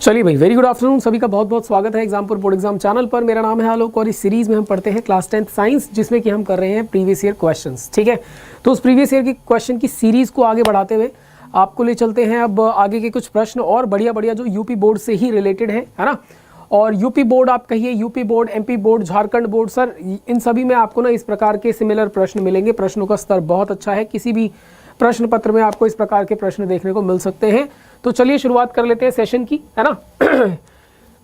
चलिए भाई, very good afternoon. सभी का बहुत बहुत स्वागत है एग्जामपुर बोर्ड एग्जाम चैनल पर। मेरा नाम है आलोक और इस सीरीज में हम पढ़ते हैं क्लास 10th साइंस, जिसमें कि हम कर रहे हैं प्रीवियस ईयर क्वेश्चंस। ठीक है, तो उस प्रीवियस ईयर की क्वेश्चन की सीरीज को आगे बढ़ाते हुए आपको ले चलते हैं अब आगे के कुछ प्रश्न और बढ़िया बढ़िया जो यूपी बोर्ड से ही रिलेटेड है ना। और यूपी बोर्ड आप कहिए, UP board, MP board, Jharkhand board, sir इन सभी में आपको ना इस प्रकार के सिमिलर प्रश्न मिलेंगे। प्रश्नों का स्तर बहुत अच्छा है, किसी भी प्रश्न पत्र में आपको इस प्रकार के प्रश्न देखने को मिल सकते हैं। तो चलिए शुरुआत कर लेते हैं सेशन की, है ना।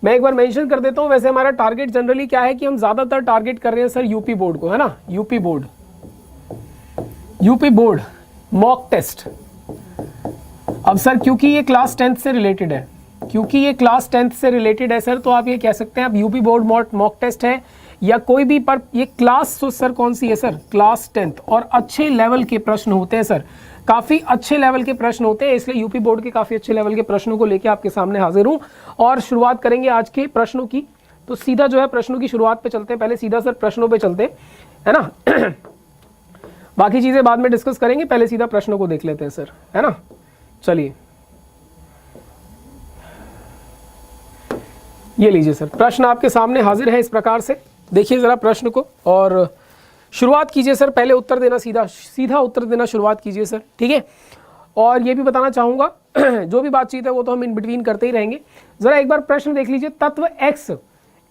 मैं एक बार मेंशन कर देता हूं, वैसे हमारा टारगेट जनरली क्या है कि हम ज्यादातर टारगेट कर रहे हैं सर यूपी बोर्ड को, है ना। UP board mock test. अब सर क्योंकि ये क्लास 10th से रिलेटेड है, सर तो आप ये कह सकते हैं अब यूपी बोर्ड मॉक टेस्ट है या कोई भी, पर ये क्लास तो सर कौन सी है सर, क्लास 10th, और अच्छे लेवल के प्रश्न होते हैं सर, काफ़ी अच्छे लेवल के प्रश्न होते हैं, इसलिए यूपी बोर्ड के काफ़ी अच्छे लेवल के प्रश्नों को लेकर आपके सामने हाजिर हूँ। और शुरुआत करेंगे आज के प्रश्नों की। तो सीधा जो है प्रश्नों की शुरुआत पे चलते हैं, पहले सीधा सर प्रश्नों पे चलते हैं, है ना। बाकी चीज़ें बाद में डिस्कस करेंगे, पहले सीधा प्रश्नों को देख लेते हैं सर, है ना। चलिए ये लीजिए सर, प्रश्न आपके सामने हाजिर है इस प्रकार से। देखिए ज़रा प्रश्न को और शुरुआत कीजिए सर, पहले उत्तर देना, सीधा उत्तर देना शुरुआत कीजिए सर, ठीक है। और ये भी बताना चाहूँगा जो भी बातचीत है वो तो हम इन बिटवीन करते ही रहेंगे। ज़रा एक बार प्रश्न देख लीजिए, तत्व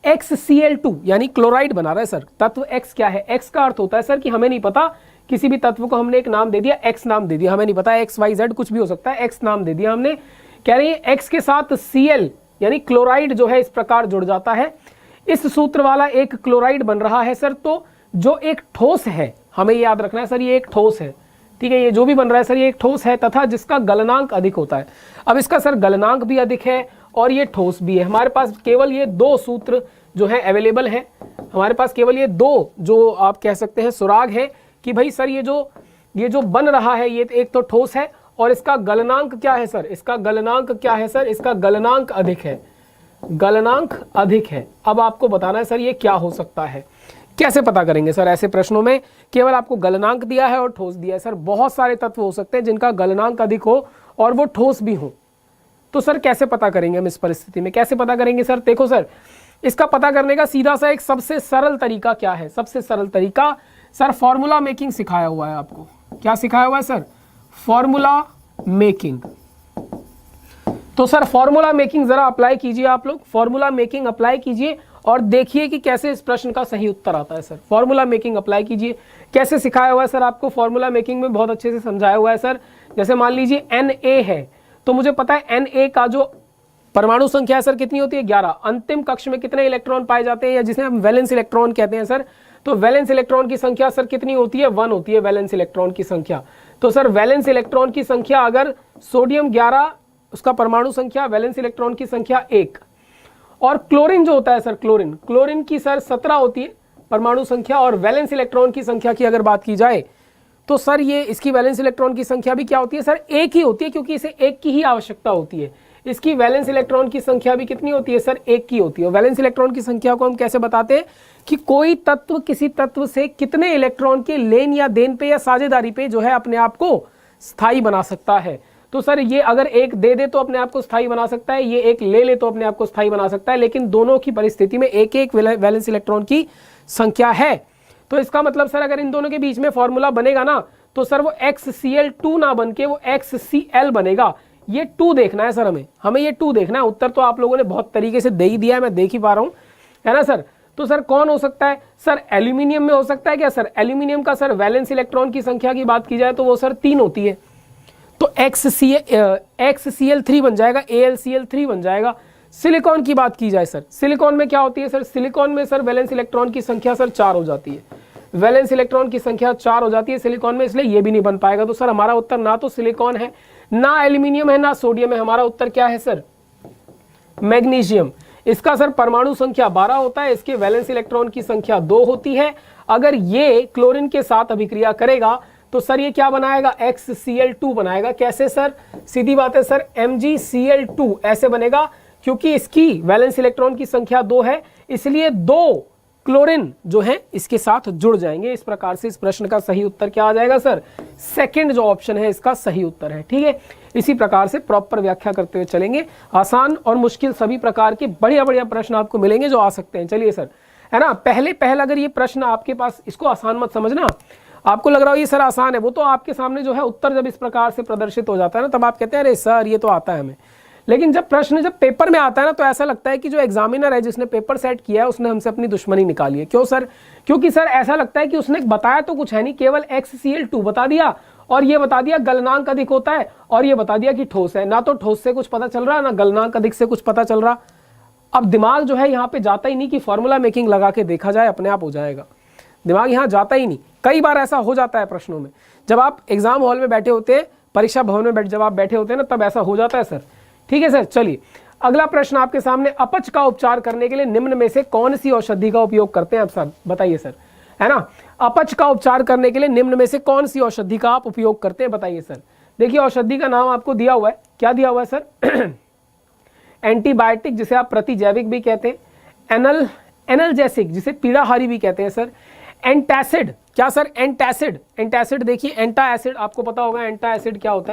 XCl2 यानी क्लोराइड बना रहा है सर। तत्व X क्या है? X का अर्थ होता है सर कि हमें नहीं पता, किसी भी तत्व को हमने एक नाम दे दिया, X नाम दे दिया, हमें नहीं पता XYZ कुछ भी हो सकता है, X नाम दे दिया हमने। कह रही है X के साथ Cl यानी क्लोराइड जो है इस प्रकार जुड़ जाता है, इस सूत्र वाला एक क्लोराइड बन रहा है सर। तो जो एक ठोस है, हमें याद रखना है सर, ये एक ठोस है, ठीक है। ये जो भी बन रहा है सर ये एक ठोस है तथा जिसका गलनांक अधिक होता है। अब इसका सर गलनांक भी अधिक है और ये ठोस भी है। हमारे पास केवल ये दो सूत्र जो है अवेलेबल है, हमारे पास केवल ये दो जो आप कह सकते हैं सुराग है कि भाई सर ये जो बन रहा है ये एक तो ठोस है और इसका गलनांक क्या है सर, इसका गलनांक क्या है सर, इसका गलनांक अधिक है, गलनांक अधिक है। अब आपको बताना है सर ये क्या हो सकता है, कैसे पता करेंगे सर। ऐसे प्रश्नों में केवल आपको गलनांक दिया है और ठोस दिया है सर। बहुत सारे तत्व हो सकते हैं जिनका गलनांक अधिक हो और वो ठोस भी हो, तो सर कैसे पता करेंगे हम इस परिस्थिति में, कैसे पता करेंगे सर। देखो सर, इसका पता करने का सीधा सा एक सबसे सरल तरीका क्या है, सबसे सरल तरीका सर फॉर्मूला मेकिंग सिखाया हुआ है आपको। क्या सिखाया हुआ है सर? Formula making. तो सर फॉर्मूला मेकिंग जरा अप्लाई कीजिए, आप लोग फॉर्मूला मेकिंग अप्लाई कीजिए और देखिए कि कैसे इस प्रश्न का सही उत्तर आता है सर। फॉर्मूला मेकिंग अप्लाई कीजिए। कैसे सिखाया हुआ है सर आपको? फॉर्मूला मेकिंग में बहुत अच्छे से समझाया हुआ है सर। जैसे मान लीजिए Na है, तो मुझे पता है Na का जो परमाणु संख्या है सर कितनी होती है? 11। अंतिम कक्ष में कितने इलेक्ट्रॉन पाए जाते हैं या जिसे हम वैलेंस इलेक्ट्रॉन कहते हैं सर, तो वैलेंस इलेक्ट्रॉन की संख्या सर कितनी होती है? 1 होती है वैलेंस इलेक्ट्रॉन की संख्या। तो सर वैलेंस इलेक्ट्रॉन की संख्या अगर सोडियम 11, उसका परमाणु संख्या, वैलेंस इलेक्ट्रॉन की संख्या 1, और क्लोरीन जो होता है सर, क्लोरीन की सर 17 होती है परमाणु संख्या, और वैलेंस इलेक्ट्रॉन की संख्या की अगर बात की जाए तो सर ये इसकी वैलेंस इलेक्ट्रॉन की संख्या भी क्या होती है सर? 1 ही होती है, क्योंकि इसे 1 की ही आवश्यकता होती है। इसकी वैलेंस इलेक्ट्रॉन की संख्या भी कितनी होती है सर? 1 की होती है। वैलेंस इलेक्ट्रॉन की संख्या को हम कैसे बताते हैं कि कोई तत्व किसी तत्व से कितने इलेक्ट्रॉन के लेन या देन पे या साझेदारी पे जो है अपने आप को स्थायी बना सकता है। तो सर ये अगर एक दे दे तो अपने आप को स्थायी बना सकता है, ये एक ले ले तो अपने आप को स्थायी बना सकता है, लेकिन दोनों की परिस्थिति में एक एक वैलेंस इलेक्ट्रॉन की संख्या है। तो इसका मतलब सर अगर इन दोनों के बीच में फॉर्मूला बनेगा ना, तो सर वो XCl2 ना बन के वो XCl बनेगा। ये 2 देखना है सर, हमें ये 2 देखना है। उत्तर तो आप लोगों ने बहुत तरीके से दे ही दिया है, मैं देख ही पा रहा हूँ, है ना सर। तो सर कौन हो सकता है सर? एल्यूमिनियम में हो सकता है क्या सर? एल्यूमिनियम का सर वैलेंस इलेक्ट्रॉन की संख्या की बात की जाए तो वो सर 3 होती है, तो XCl3 बन जाएगा, AlCl3 बन जाएगा। सिलिकॉन की बात की जाए सर, सिलिकॉन में क्या होती है सर? सिलिकॉन में सर वैलेंस इलेक्ट्रॉन की संख्या सर 4 हो जाती है, वैलेंस इलेक्ट्रॉन की संख्या 4 हो जाती है सिलिकॉन में, इसलिए ये भी नहीं बन पाएगा। तो सर हमारा उत्तर ना तो सिलिकॉन है, ना एल्यूमिनियम है, ना सोडियम है। हमारा उत्तर क्या है सर? मैग्नीशियम। इसका सर परमाणु संख्या 12 होता है, इसके वैलेंस इलेक्ट्रॉन की संख्या 2 होती है। अगर ये क्लोरीन के साथ अभिक्रिया करेगा तो सर ये क्या बनाएगा? XCl2 बनाएगा। कैसे सर? सीधी बात है सर, MgCl2 ऐसे बनेगा, क्योंकि इसकी वैलेंस इलेक्ट्रॉन की संख्या 2 है, इसलिए 2 क्लोरीन जो है इसके साथ जुड़ जाएंगे। इस प्रकार से इस प्रश्न का सही उत्तर क्या आ जाएगा सर, सेकंड जो ऑप्शन है इसका सही उत्तर है। ठीक है, इसी प्रकार से प्रॉपर व्याख्या करते हुए चलेंगे। आसान और मुश्किल सभी प्रकार के बढ़िया बढ़िया प्रश्न आपको मिलेंगे जो आ सकते हैं। चलिए सर, है ना, पहले अगर ये प्रश्न आपके पास, इसको आसान मत समझना, आपको लग रहा हो ये सर आसान है, वो तो आपके सामने जो है उत्तर जब इस प्रकार से प्रदर्शित हो जाता है ना, तब आप कहते हैं अरे सर ये तो आता है हमें। लेकिन जब प्रश्न जब पेपर में आता है ना, तो ऐसा लगता है कि जो एग्जामिनर है जिसने पेपर सेट किया है उसने हमसे अपनी दुश्मनी निकाली है। क्यों सर? क्योंकि सर ऐसा लगता है कि उसने बताया तो कुछ है नहीं, केवल XCl2 बता दिया और ये बता दिया गलनांक अधिक होता है और ये बता दिया कि ठोस है। ना तो ठोस से कुछ पता चल रहा, ना गलनांक अधिक से कुछ पता चल रहा। अब दिमाग जो है यहाँ पे जाता ही नहीं कि फॉर्मूला मेकिंग लगा के देखा जाए, अपने आप हो जाएगा। दिमाग यहाँ जाता ही नहीं। कई बार ऐसा हो जाता है प्रश्नों में, जब आप एग्जाम हॉल में बैठे होते हैं, परीक्षा भवन में जब आप बैठे होते हैं ना, तब ऐसा हो जाता है सर। ठीक है सर, चलिए अगला प्रश्न आपके सामने, अपच का उपचार करने के लिए निम्न में से कौन सी औषधि का उपयोग करते हैं आप सर, बताइए सर, है ना। अपच का उपचार करने के लिए निम्न में से कौन सी औषधि का आप उपयोग करते हैं, बताइए सर। देखिए औषधि का नाम आपको दिया हुआ है, क्या दिया हुआ है सर? एंटीबायोटिक जिसे आप प्रतिजैविक भी कहते हैं, एनाल्जेसिक जिसे पीड़ाहारी भी कहते हैं सर, एंटासिड, क्या सर? एंटासिड, एंटासिड देखिए, एंटा एसिड आपको पता होगा एंटा एसिड क्या होता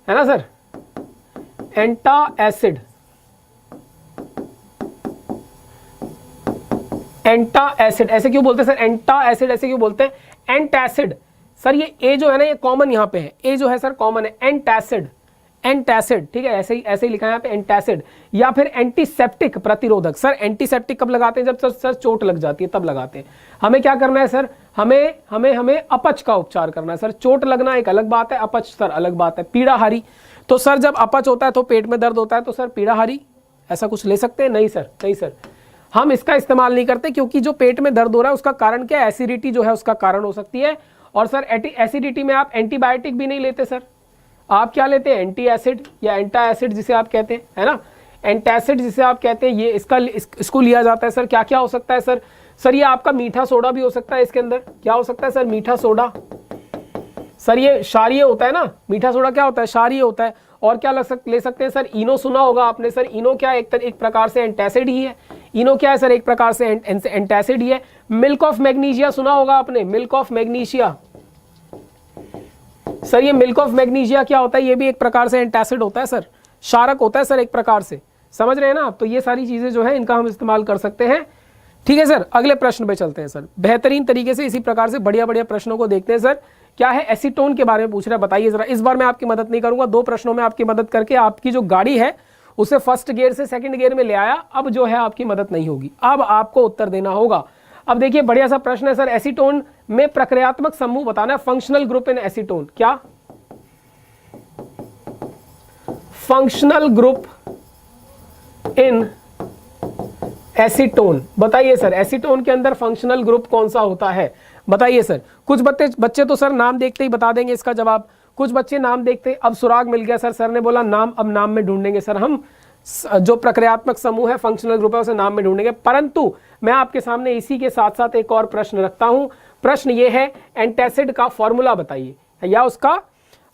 है ना सर। एंटा एसिड, एंटा एसिड ऐसे क्यों बोलते हैं सर? एंटा एसिड ऐसे क्यों बोलते हैं? एंटासिड सर, ये ए जो है ना ये कॉमन यहाँ पे है, ए जो है सर कॉमन है। एंटासिड, एंटासिड, ठीक है, ऐसे ही लिखा है यहाँ पे एंटासिड। या फिर एंटीसेप्टिक प्रतिरोधक, सर एंटीसेप्टिक कब लगाते हैं? जब सर चोट लग जाती है तब लगाते हैं। हमें क्या करना है सर? हमें अपच का उपचार करना है सर। चोट लगना एक अलग बात है, अपच सर अलग बात है। पीड़ाहारी, तो सर जब अपच होता है तो पेट में दर्द होता है तो सर पीड़ाहारी ऐसा कुछ ले सकते हैं? नहीं सर, नहीं सर, हम इसका इस्तेमाल नहीं करते, क्योंकि जो पेट में दर्द हो रहा है उसका कारण क्या है? एसिडिटी जो है उसका कारण हो सकती है। और सर एसिडिटी में आप एंटीबायोटिक भी नहीं लेते सर, आप क्या लेते हैं? एंटी एसिड या एंटा एसिड जिसे आप कहते हैं, है ना, एंटासिड जिसे आप कहते हैं, ये इसको लिया जाता है सर। क्या क्या हो सकता है सर? सर ये आपका मीठा सोडा भी हो सकता है इसके अंदर। क्या हो सकता है सर? मीठा सोडा सर, ये क्षारीय होता है ना, मीठा सोडा क्या होता है? क्षारीय होता है। और क्या ले सकते हैं सर? इनो सुना होगा आपने सर, इनो क्या है? एक प्रकार से एंटासिड ही है। इनो क्या है सर? एक प्रकार से एंटासिड ही है। मिल्क ऑफ मैग्नीशिया सुना होगा आपने, मिल्क ऑफ मैग्नीशिया सर, ये मिल्क ऑफ मैग्नीशिया क्या होता है? ये भी एक प्रकार से एंटासिड होता है सर, क्षारक होता है सर एक प्रकार से, समझ रहे हैं ना आप। तो ये सारी चीजें जो है इनका हम इस्तेमाल कर सकते हैं। ठीक है सर, अगले प्रश्न पे चलते हैं सर। बेहतरीन तरीके से इसी प्रकार से बढ़िया बढ़िया प्रश्नों को देखते हैं सर। क्या है? एसीटोन के बारे में पूछ रहा है, बताइए जरा। इस बार मैं आपकी मदद नहीं करूंगा, 2 प्रश्नों में आपकी मदद करके आपकी जो गाड़ी है उसे फर्स्ट गियर से सेकंड गियर में ले आया। अब जो है आपकी मदद नहीं होगी, अब आपको उत्तर देना होगा। अब देखिए बढ़िया सा प्रश्न है सर, एसीटोन में प्रक्रियात्मक समूह बताना है, फंक्शनल ग्रुप इन एसीटोन। क्या? फंक्शनल ग्रुप इन एसीटोन, बताइए सर। एसीटोन के अंदर फंक्शनल ग्रुप कौन सा होता है, बताइए सर। कुछ बच्चे तो सर नाम देखते ही बता देंगे इसका जवाब, कुछ बच्चे नाम देखते, अब सुराग मिल गया सर ने बोला नाम, अब नाम में ढूंढेंगे सर हम। जो प्रक्रियात्मक समूह है, फंक्शनल ग्रुप है, उसे नाम में ढूंढेंगे। परंतु मैं आपके सामने इसी के साथ साथ एक और प्रश्न रखता हूं। प्रश्न ये है, एंटासिड का फॉर्मूला बताइए, या उसका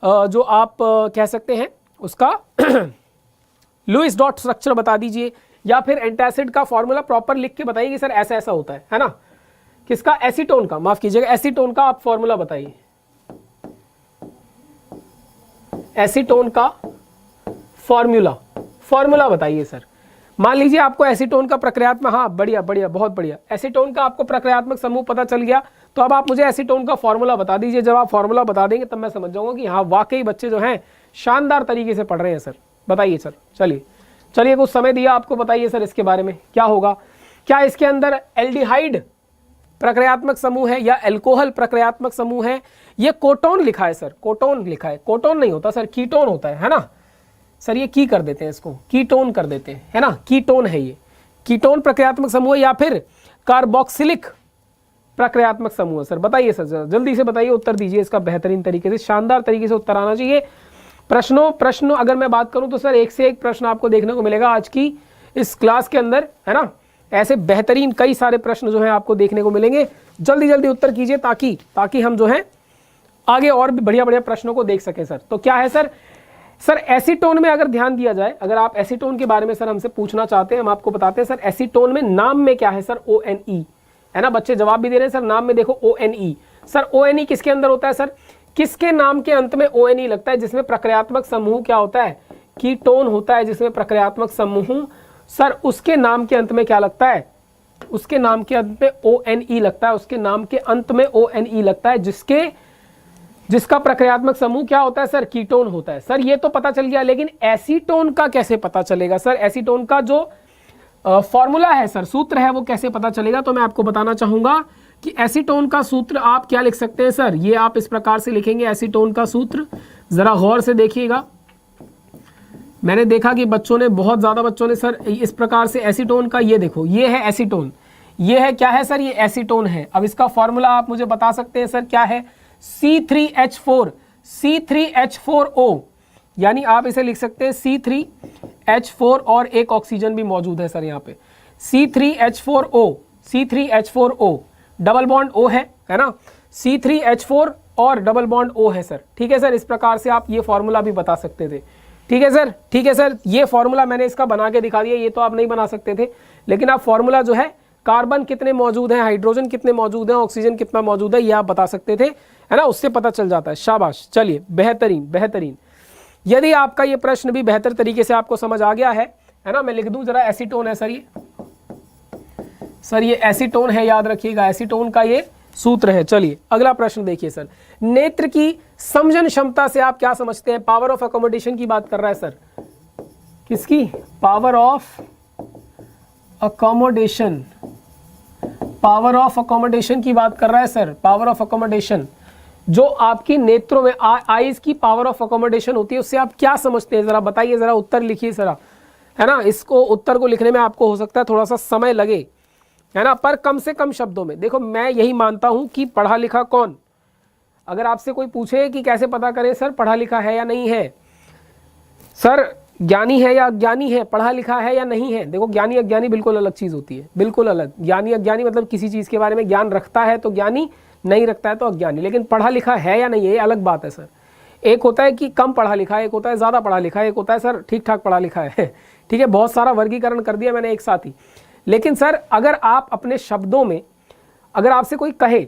जो आप कह सकते हैं उसका लुईस डॉट स्ट्रक्चर बता दीजिए, या फिर एंटासिड का फॉर्मूला प्रॉपर लिख के बताइए कि सर ऐसा ऐसा होता है ना। किसका? एसीटोन का, माफ कीजिएगा, एसीटोन का आप फॉर्मूला बताइए। एसीटोन का फॉर्मूला बताइए सर। मान लीजिए आपको एसीटोन का प्रक्रियात्मक, हाँ बढ़िया बढ़िया, बहुत बढ़िया, एसीटोन का आपको प्रक्रियात्मक समूह पता चल गया, तो अब आप मुझे एसीटोन का फॉर्मूला बता दीजिए। जब आप फॉर्मूला बता देंगे तब मैं समझ जाऊंगा कि हाँ वाकई बच्चे जो हैं शानदार तरीके से पढ़ रहे हैं सर। बताइए सर, चलिए कुछ समय दिया आपको, बताइए सर इसके बारे में क्या होगा। क्या इसके अंदर एल्डिहाइड प्रक्रियात्मक समूह है या अल्कोहल प्रक्रियात्मक समूह है? ये कोटोन लिखा है सर, कोटोन लिखा है, कोटोन नहीं होता सर, कीटोन होता है ना सर। ये की कर देते हैं, इसको कीटोन कर देते हैं, है ना, कीटोन है ये। कीटोन प्रक्रियात्मक समूह या फिर कार्बोक्सिलिक प्रक्रियात्मक समूह सर। बताइए सर, जल्दी से बताइए, उत्तर दीजिए इसका बेहतरीन तरीके से, शानदार तरीके से उत्तर आना चाहिए। प्रश्न अगर मैं बात करूं तो सर एक से एक प्रश्न आपको देखने को मिलेगा आज की इस क्लास के अंदर, है ना। ऐसे बेहतरीन कई सारे प्रश्न जो हैं आपको देखने को मिलेंगे। जल्दी जल्दी उत्तर कीजिए ताकि हम जो है आगे और भी बढ़िया बढ़िया प्रश्नों को देख सकें सर। तो क्या है सर एसीटोन में अगर ध्यान दिया जाए, अगर आप एसीटोन के बारे में सर हमसे पूछना चाहते हैं, हम आपको बताते हैं सर। एसीटोन में नाम में क्या है सर? ONE, है ना, बच्चे जवाब भी दे रहे हैं सर। नाम में देखो ONE, सर ONE किसके अंदर होता है सर, किसके नाम के अंत में ONE लगता है, जिसमें प्रक्रियात्मक समूह क्या होता है, कीटोन होता है, जिसमें प्रक्रियात्मक समूह सर उसके नाम के अंत में क्या लगता है, उसके नाम के अंत में ONE लगता है, उसके नाम के अंत में ONE लगता है, जिसका प्रक्रियात्मक समूह क्या होता है सर, कीटोन होता है। सर ये तो पता चल गया, लेकिन एसीटोन का कैसे पता चलेगा सर, एसीटोन का जो फॉर्मूला है सर, सूत्र है, वो कैसे पता चलेगा, तो मैं आपको बताना चाहूंगा कि एसीटोन का सूत्र आप क्या लिख सकते हैं सर, ये आप इस प्रकार से लिखेंगे एसीटोन का सूत्र। जरा गौर से देखिएगा, मैंने देखा कि बच्चों ने, बहुत ज्यादा बच्चों ने सर इस प्रकार से एसीटोन का, ये देखो ये है एसीटोन, ये है क्या है सर, ये एसीटोन है। अब इसका फॉर्मूला आप मुझे बता सकते हैं सर क्या है, C3H4, C3H4O, यानी आप इसे लिख सकते हैं C3H4 और एक ऑक्सीजन भी मौजूद है सर यहाँ पे, C3H4O, C3H4O, double bond O है ना, C3H4 और डबल बॉन्ड O है सर। ठीक है सर, इस प्रकार से आप ये फॉर्मूला भी बता सकते थे। ठीक है सर, ठीक है सर, ये फॉर्मूला मैंने इसका बना के दिखा दिया, ये तो आप नहीं बना सकते थे, लेकिन आप फॉर्मूला जो है, कार्बन कितने मौजूद हैं, हाइड्रोजन कितने मौजूद हैं, ऑक्सीजन कितना मौजूद है, ये आप बता सकते थे, है ना, उससे पता चल जाता है। शाबाश, चलिए बेहतरीन बेहतरीन। यदि आपका ये प्रश्न भी बेहतर तरीके से आपको समझ आ गया है ना, मैं लिख दूं जरा, एसीटोन है सर ये, सर ये एसीटोन है, याद रखिएगा, एसीटोन का ये सूत्र है। चलिए अगला प्रश्न देखिए सर, नेत्र की समझन क्षमता से आप क्या समझते हैं, पावर ऑफ अकोमोडेशन की बात कर रहा है सर, किसकी, power of accommodation, power of accommodation की बात कर रहा है सर, पावर ऑफ अकोमोडेशन, जो आपकी नेत्रों में आईज की पावर ऑफ अकोमोडेशन होती है, उससे आप क्या समझते हैं, जरा बताइए, जरा उत्तर लिखिए जरा, है ना। इसको उत्तर को लिखने में आपको हो सकता है थोड़ा सा समय लगे, है ना, पर कम से कम शब्दों में। देखो मैं यही मानता हूं कि पढ़ा लिखा कौन, अगर आपसे कोई पूछे कि कैसे पता करें सर पढ़ा लिखा है या नहीं है, सर ज्ञानी है या अज्ञानी है, पढ़ा लिखा है या नहीं है, देखो ज्ञानी अज्ञानी बिल्कुल अलग चीज़ होती है, बिल्कुल अलग। ज्ञानी अज्ञानी मतलब किसी चीज़ के बारे में ज्ञान रखता है तो ज्ञानी, नहीं रखता है तो अज्ञानी, लेकिन पढ़ा लिखा है या नहीं है ये अलग बात है सर। एक होता है कि कम पढ़ा लिखा है, एक होता है ज़्यादा पढ़ा लिखा है, एक होता है सर ठीक ठाक पढ़ा लिखा है। ठीक है, बहुत सारा वर्गीकरण कर दिया मैंने एक साथ ही। लेकिन सर अगर आप अपने शब्दों में, अगर आपसे कोई कहे,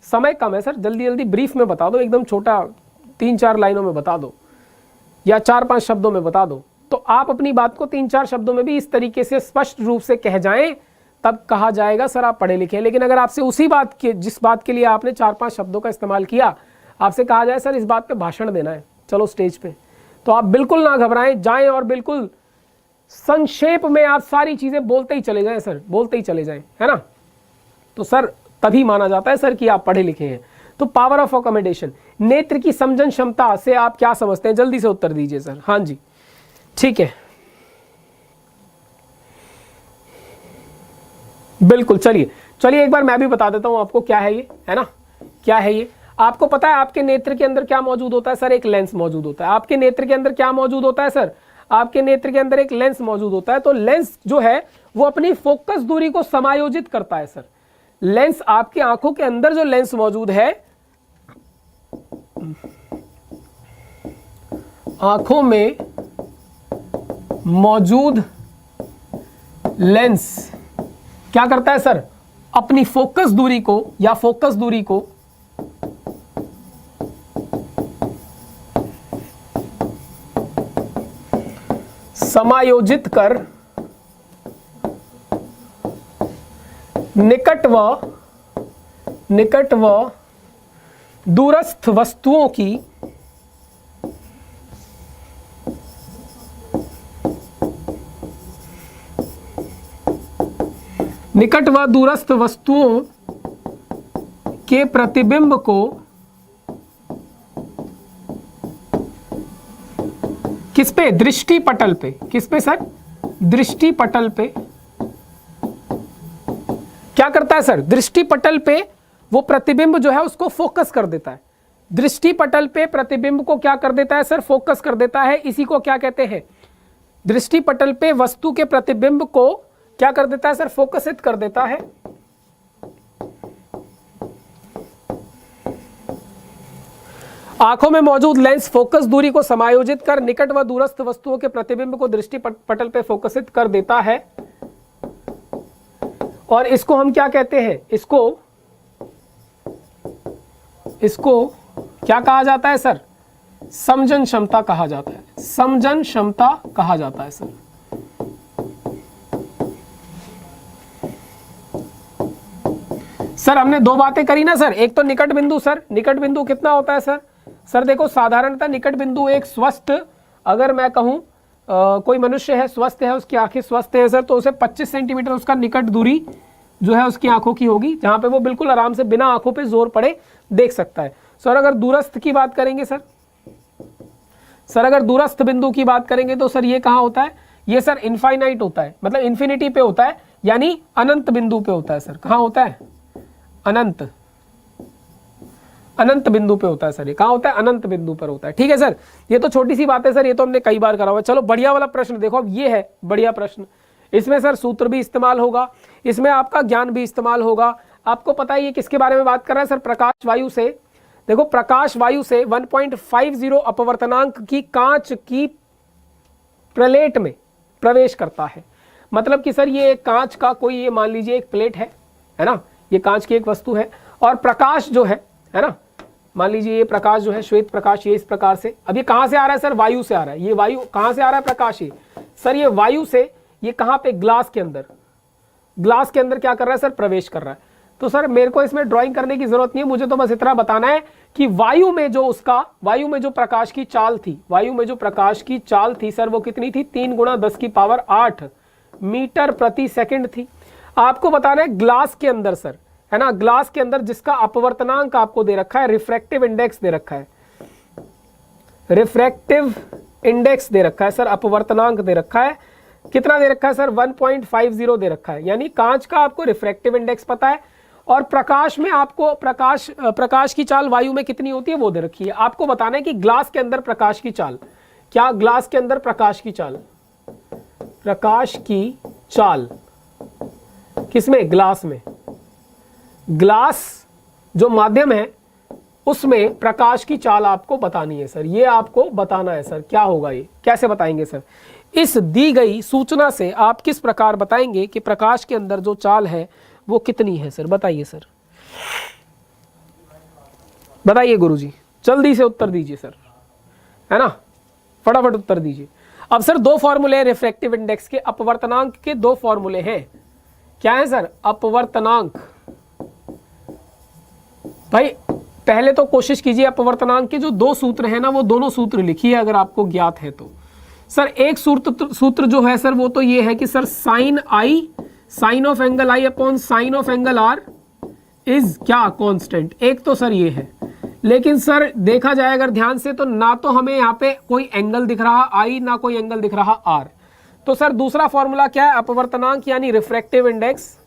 समय कम है सर, जल्दी जल्दी ब्रीफ में बता दो, एकदम छोटा 3-4 लाइनों में बता दो या 4-5 शब्दों में बता दो, तो आप अपनी बात को 3-4 शब्दों में भी इस तरीके से स्पष्ट रूप से कह जाएं, तब कहा जाएगा सर आप पढ़े लिखे हैं। लेकिन अगर आपसे उसी बात के, जिस बात के लिए आपने 4-5 शब्दों का इस्तेमाल किया, आपसे कहा जाए सर इस बात पे भाषण देना है, चलो स्टेज पे, तो आप बिल्कुल ना घबराएं, जाएं और बिल्कुल संक्षेप में आप सारी चीजें बोलते ही चले जाएं सर, बोलते ही चले जाएं, है ना, तो सर तभी माना जाता है सर कि आप पढ़े लिखे हैं। तो पावर ऑफ अकोमोडेशन, नेत्र की समझन क्षमता से आप क्या समझते हैं, जल्दी से उत्तर दीजिए सर। हाँ जी ठीक है, बिल्कुल। चलिए चलिए एक बार मैं भी बता देता हूं आपको क्या है ये, है ना, क्या है ये। आपको पता है आपके नेत्र के अंदर क्या मौजूद होता है सर, एक लेंस मौजूद होता है। आपके नेत्र के अंदर क्या मौजूद होता है सर, आपके नेत्र के अंदर एक लेंस मौजूद होता है। तो लेंस जो है वो अपनी फोकस दूरी को समायोजित करता है सर। लेंस, आपकी आंखों के अंदर जो लेंस मौजूद है, आंखों में मौजूद लेंस क्या करता है सर, अपनी फोकस दूरी को, या फोकस दूरी को समायोजित कर निकट व दूरस्थ वस्तुओं की निकट व दूरस्थ वस्तुओं के प्रतिबिंब को किस पे, दृष्टि पटल पे, किस पे सर, दृष्टि पटल पे क्या करता है सर, दृष्टि पटल पे वो प्रतिबिंब जो है उसको फोकस कर देता है। दृष्टि पटल पे प्रतिबिंब को क्या कर देता है सर, फोकस कर देता है। इसी को क्या कहते हैं, दृष्टि पटल पे वस्तु के प्रतिबिंब को क्या कर देता है सर, फोकसित कर देता है। आंखों में मौजूद लेंस फोकस दूरी को समायोजित कर निकट व दूरस्थ वस्तुओं के प्रतिबिंब को दृष्टि पटल पे फोकसित कर देता है। और इसको हम क्या कहते हैं, इसको क्या कहा जाता है सर, समजन क्षमता कहा जाता है, समजन क्षमता कहा जाता है सर। सर हमने दो बातें करी ना सर, एक तो निकट बिंदु सर, निकट बिंदु कितना होता है सर, सर देखो साधारणतः निकट बिंदु एक स्वस्थ, अगर मैं कहूं कोई मनुष्य है स्वस्थ है, उसकी आंखें स्वस्थ है सर, तो उसे 25 सेंटीमीटर उसका निकट दूरी जो है उसकी आंखों की होगी, जहां पे वो बिल्कुल आराम से बिना आंखों पे जोर पड़े देख सकता है। सर अगर दूरस्थ की बात करेंगे सर अगर दूरस्थ बिंदु की बात करेंगे तो सर ये कहाँ होता है, ये सर इनफाइनाइट होता है, मतलब इन्फिनिटी पे होता है, यानी अनंत बिंदु पे होता है सर। कहाँ होता है, अनंत बिंदु पे होता है सर। ये कहाँ होता है, अनंत बिंदु पर होता है। ठीक है सर, ये तो छोटी सी बात है सर, ये तो हमने कई बार करा हुआ है। चलो बढ़िया वाला प्रश्न देखो, अब ये है बढ़िया प्रश्न, इसमें सर सूत्र भी इस्तेमाल होगा, इसमें आपका ज्ञान भी इस्तेमाल होगा। आपको पता है ये किसके बारे में बात कर रहा है सर, प्रकाश वायु से। देखो प्रकाश वायु से 1.50 अपवर्तनांक की कांच की प्लेट में प्रवेश करता है। मतलब कि सर ये कांच का कोई, ये मान लीजिए एक प्लेट है ना, ये कांच की एक वस्तु है, और प्रकाश जो है ना, मान लीजिए ये प्रकाश जो है श्वेत प्रकाश, ये इस प्रकार से, अब ये कहां से आ रहा है सर, वायु से आ रहा है। ये वायु कहां से आ रहा है, प्रकाश ही सर, ये वायु से ये कहां पे, ग्लास के अंदर, ग्लास के अंदर क्या कर रहा है सर, प्रवेश कर रहा है। तो सर मेरे को इसमें ड्राइंग करने की जरूरत नहीं है, मुझे तो बस इतना बताना है कि वायु में जो प्रकाश की चाल थी, वायु में जो प्रकाश की चाल थी सर, वो कितनी थी, 3 × 10⁸ मीटर प्रति सेकंड थी। आपको बताना है ग्लास के अंदर सर, है ना, ग्लास के अंदर जिसका अपवर्तनांक आपको दे रखा है, रिफ्रैक्टिव इंडेक्स दे रखा है, रिफ्रैक्टिव इंडेक्स दे रखा है सर, अपवर्तनांक दे रखा है, कितना दे रखा है सर, 1.50 दे रखा है। यानी कांच का आपको रिफ्रैक्टिव इंडेक्स पता है, और प्रकाश में आपको प्रकाश की चाल वायु में कितनी होती है वो दे रखी है। आपको बताना है कि ग्लास के अंदर प्रकाश की चाल, क्या ग्लास के अंदर प्रकाश की चाल किसमें, ग्लास में, ग्लास जो माध्यम है उसमें प्रकाश की चाल आपको बतानी है सर, ये आपको बताना है सर। क्या होगा ये, कैसे बताएंगे सर, इस दी गई सूचना से आप किस प्रकार बताएंगे कि प्रकाश के अंदर जो चाल है वो कितनी है सर, बताइए सर, बताइए गुरुजी, जल्दी से उत्तर दीजिए सर, है ना, फटाफट उत्तर दीजिए। अब सर दो फॉर्मूले रिफ्रैक्टिव इंडेक्स के, अपवर्तनांक के दो फॉर्मूले हैं। क्या है सर, अपवर्तनांक, भाई पहले तो कोशिश कीजिए अपवर्तनांक के जो दो सूत्र हैं ना, वो दोनों सूत्र लिखिए अगर आपको ज्ञात है तो। सर एक सूत्र जो है सर वो तो ये है कि sir sine I, sine of angle I upon sine of angle R is क्या, कांस्टेंट। एक तो सर ये है, लेकिन सर देखा जाए अगर ध्यान से तो ना तो हमें यहाँ पे कोई एंगल दिख रहा आई, ना कोई एंगल दिख रहा आर। तो सर दूसरा फॉर्मूला क्या है, अपवर्तनांक यानी रिफ्रैक्टिव इंडेक्स,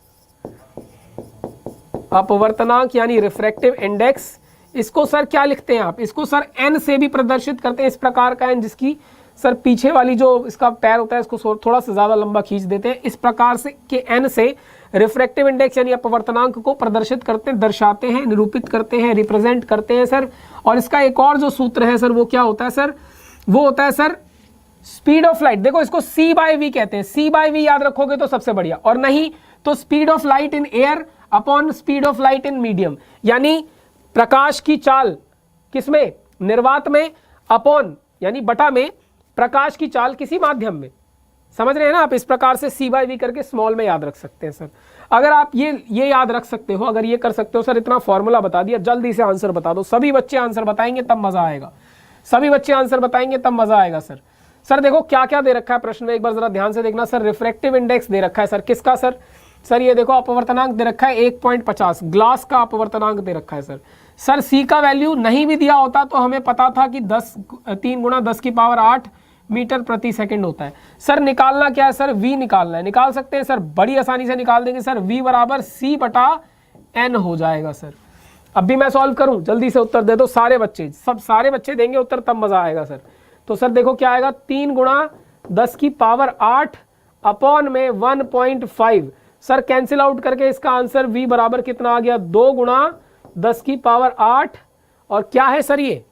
अपवर्तनांक यानी रिफ्रैक्टिव इंडेक्स, इसको सर क्या लिखते हैं आप, इसको सर एन से भी प्रदर्शित करते हैं, इस प्रकार का एन, जिसकी सर पीछे वाली जो इसका पैर होता है इसको थोड़ा सा ज्यादा लंबा खींच देते हैं, इस प्रकार से के एन से रिफ्रैक्टिव इंडेक्स यानी अपवर्तनांक को प्रदर्शित करते हैं, दर्शाते हैं, निरूपित करते हैं, रिप्रेजेंट करते हैं सर। और इसका एक और जो सूत्र है सर वो क्या होता है सर, वो होता है सर स्पीड ऑफ लाइट। देखो इसको c/v कहते हैं, c/v याद रखोगे तो सबसे बढ़िया, और नहीं तो speed of light in air upon speed of light in medium, यानी प्रकाश की चाल किसमें, निर्वात में, अपॉन यानी बटा में प्रकाश की चाल किसी माध्यम में। समझ रहे हैं ना आप, इस प्रकार से c/v करके स्मॉल में याद रख सकते हैं सर। अगर आप ये याद रख सकते हो, अगर ये कर सकते हो सर, इतना फॉर्मूला बता दिया, जल्दी से आंसर बता दो। सभी बच्चे आंसर बताएंगे तब मजा आएगा, सभी बच्चे आंसर बताएंगे तब मजा आएगा सर। सर देखो क्या क्या दे रखा है प्रश्न में, एक बार जरा ध्यान से देखना सर। रिफ्रैक्टिव इंडेक्स दे रखा है सर, किसका सर, सर ये देखो अपवर्तनांक दे रखा है 1.50, ग्लास का अपवर्तनांक दे रखा है सर। सर सी का वैल्यू नहीं भी दिया होता तो हमें पता था कि 3 × 10⁸ मीटर प्रति सेकंड होता है। सर निकालना क्या है सर, v निकालना है, निकाल सकते हैं सर, बड़ी आसानी से निकाल देंगे सर, v = c/n हो जाएगा सर। अब भी मैं सॉल्व करूं, जल्दी से उत्तर दे दो सारे बच्चे, सब सारे बच्चे देंगे उत्तर तब मजा आएगा सर। तो सर देखो क्या आएगा, 3 × 10⁸ अपॉन में 1.5, सर कैंसिल आउट करके इसका आंसर v बराबर कितना आ गया, 2 × 10⁸ और क्या है सर, ये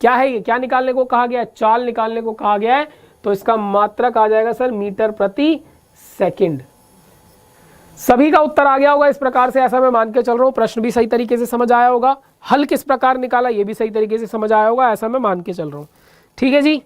क्या है, ये क्या निकालने को कहा गया है, चाल निकालने को कहा गया है, तो इसका मात्रक आ जाएगा सर मीटर प्रति सेकंड। सभी का उत्तर आ गया होगा इस प्रकार से, ऐसा मैं मान के चल रहा हूँ। प्रश्न भी सही तरीके से समझ आया होगा, हल किस प्रकार निकाला ये भी सही तरीके से समझ आया होगा, ऐसा मैं मान के चल रहा हूँ। ठीक है जी,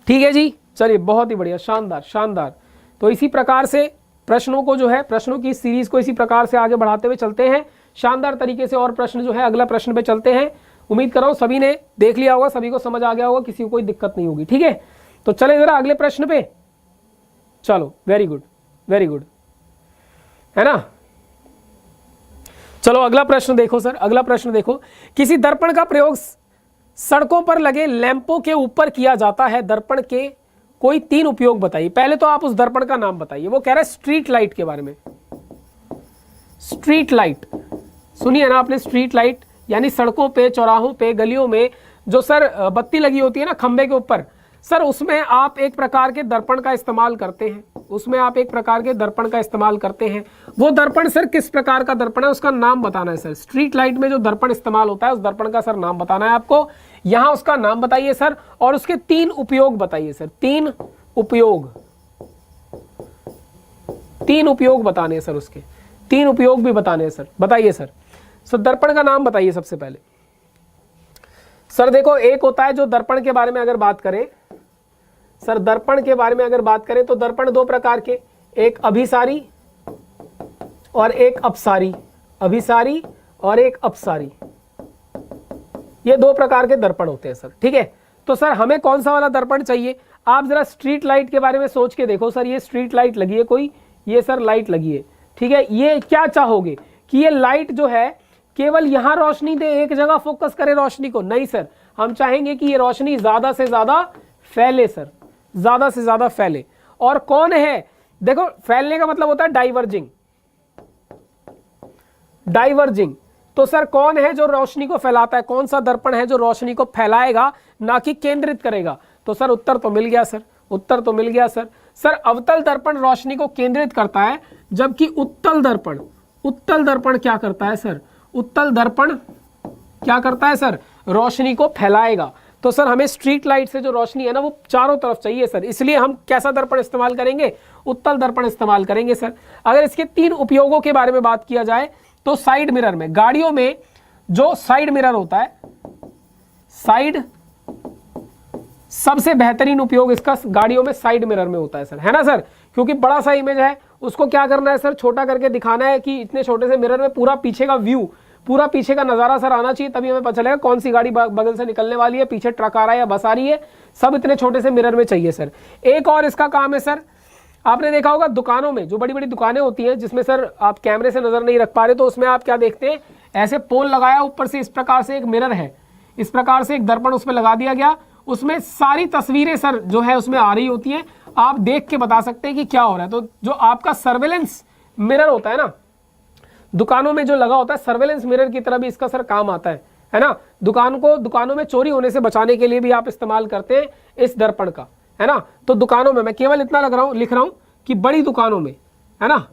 ठीक है जी, चलिए बहुत ही बढ़िया, शानदार शानदार। तो इसी प्रकार से प्रश्नों को जो है, प्रश्नों की सीरीज को इसी प्रकार से आगे बढ़ाते हुए चलते हैं शानदार तरीके से। और प्रश्न जो है अगला प्रश्न पे चलते हैं। उम्मीद कर रहा हूँ सभी ने देख लिया होगा, सभी को समझ आ गया होगा, किसी को कोई दिक्कत नहीं होगी। ठीक है, तो चले जरा अगले प्रश्न पे। चलो वेरी गुड वेरी गुड, है ना। चलो अगला प्रश्न देखो सर, अगला प्रश्न देखो। किसी दर्पण का प्रयोग सड़कों पर लगे लैंपों के ऊपर किया जाता है, दर्पण के कोई 3 उपयोग बताइए। पहले तो आप उस दर्पण का नाम बताइए। वो कह रहा है स्ट्रीट लाइट के बारे में। स्ट्रीट लाइट सुनिए ना आपने, स्ट्रीट लाइट यानी सड़कों पे, चौराहों पे, गलियों में जो सर बत्ती लगी होती है ना खंबे के ऊपर, सर उसमें आप एक प्रकार के दर्पण का इस्तेमाल करते हैं, उसमें आप एक प्रकार के दर्पण का इस्तेमाल करते हैं। वो दर्पण सर किस प्रकार का दर्पण है उसका नाम बताना है सर। स्ट्रीट लाइट में जो दर्पण इस्तेमाल होता है उस दर्पण का सर नाम बताना है आपको। यहां उसका नाम बताइए सर, और उसके 3 उपयोग बताइए सर। 3 उपयोग, 3 उपयोग बताने हैं सर, उसके 3 उपयोग भी बताने हैं सर। बताइए सर, दर्पण का नाम बताइए सबसे पहले। सर देखो, एक होता है जो दर्पण के बारे में अगर बात करें सर, दर्पण के बारे में अगर बात करें तो दर्पण 2 प्रकार के, एक अभिसारी और एक अपसारी। अभिसारी और एक अपसारी, ये 2 प्रकार के दर्पण होते हैं सर। ठीक है, तो सर हमें कौन सा वाला दर्पण चाहिए? आप जरा स्ट्रीट लाइट के बारे में सोच के देखो सर। ये स्ट्रीट लाइट लगी है कोई, ये सर लाइट लगी है। ठीक है, ये क्या चाहोगे कि ये लाइट जो है केवल यहां रोशनी दे, एक जगह फोकस करे रोशनी को? नहीं सर, हम चाहेंगे कि ये रोशनी ज्यादा से ज्यादा फैले सर, ज्यादा से ज्यादा फैले। और कौन है, देखो फैलने का मतलब होता है डाइवर्जिंग। डाइवर्जिंग तो सर कौन है जो रोशनी को फैलाता है? कौन सा दर्पण है जो रोशनी को फैलाएगा ना कि केंद्रित करेगा? तो सर उत्तर तो मिल गया सर, उत्तर तो मिल गया सर। सर अवतल दर्पण रोशनी को केंद्रित करता है, जबकि उत्तल दर्पण, उत्तल दर्पण क्या करता है सर? उत्तल दर्पण क्या करता है सर? रोशनी को फैलाएगा। तो सर हमें स्ट्रीट लाइट से जो रोशनी है ना वो चारों तरफ चाहिए सर, इसलिए हम कैसा दर्पण इस्तेमाल करेंगे? उत्तल दर्पण इस्तेमाल करेंगे सर। अगर इसके 3 उपयोगों के बारे में बात किया जाए तो साइड मिरर में, गाड़ियों में जो साइड मिरर होता है, साइड सबसे बेहतरीन उपयोग इसका गाड़ियों में साइड मिरर में होता है सर, है ना सर। क्योंकि बड़ा सा इमेज है, उसको क्या करना है सर? छोटा करके दिखाना है कि इतने छोटे से मिरर में पूरा पीछे का व्यू, पूरा पीछे का नजारा सर आना चाहिए, तभी हमें पता चलेगा कौन सी गाड़ी बगल से निकलने वाली है, पीछे ट्रक आ रहा है या बस आ रही है। सब इतने छोटे से मिरर में चाहिए सर। एक और इसका काम है सर, आपने देखा होगा दुकानों में, जो बड़ी बड़ी दुकानें होती हैं जिसमें सर आप कैमरे से नजर नहीं रख पा रहे, तो उसमें आप क्या देखते हैं? ऐसे पोल लगाया, ऊपर से इस प्रकार से एक मिरर है, इस प्रकार से एक दर्पण उसमें लगा दिया गया, उसमें सारी तस्वीरें सर जो है उसमें आ रही होती हैं। आप देख के बता सकते हैं कि क्या हो रहा है। तो जो आपका सर्वेलेंस मिरर होता है ना, दुकानों में जो लगा होता है, सर्वेलेंस मिरर की तरह भी इसका सर काम आता है ना। दुकानों में चोरी होने से बचाने के लिए भी आप इस्तेमाल करते हैं इस दर्पण का, है ना। तो दुकानों में, मैं केवल इतना लिख रहा हूं कि बड़ी दुकानों में, है ना,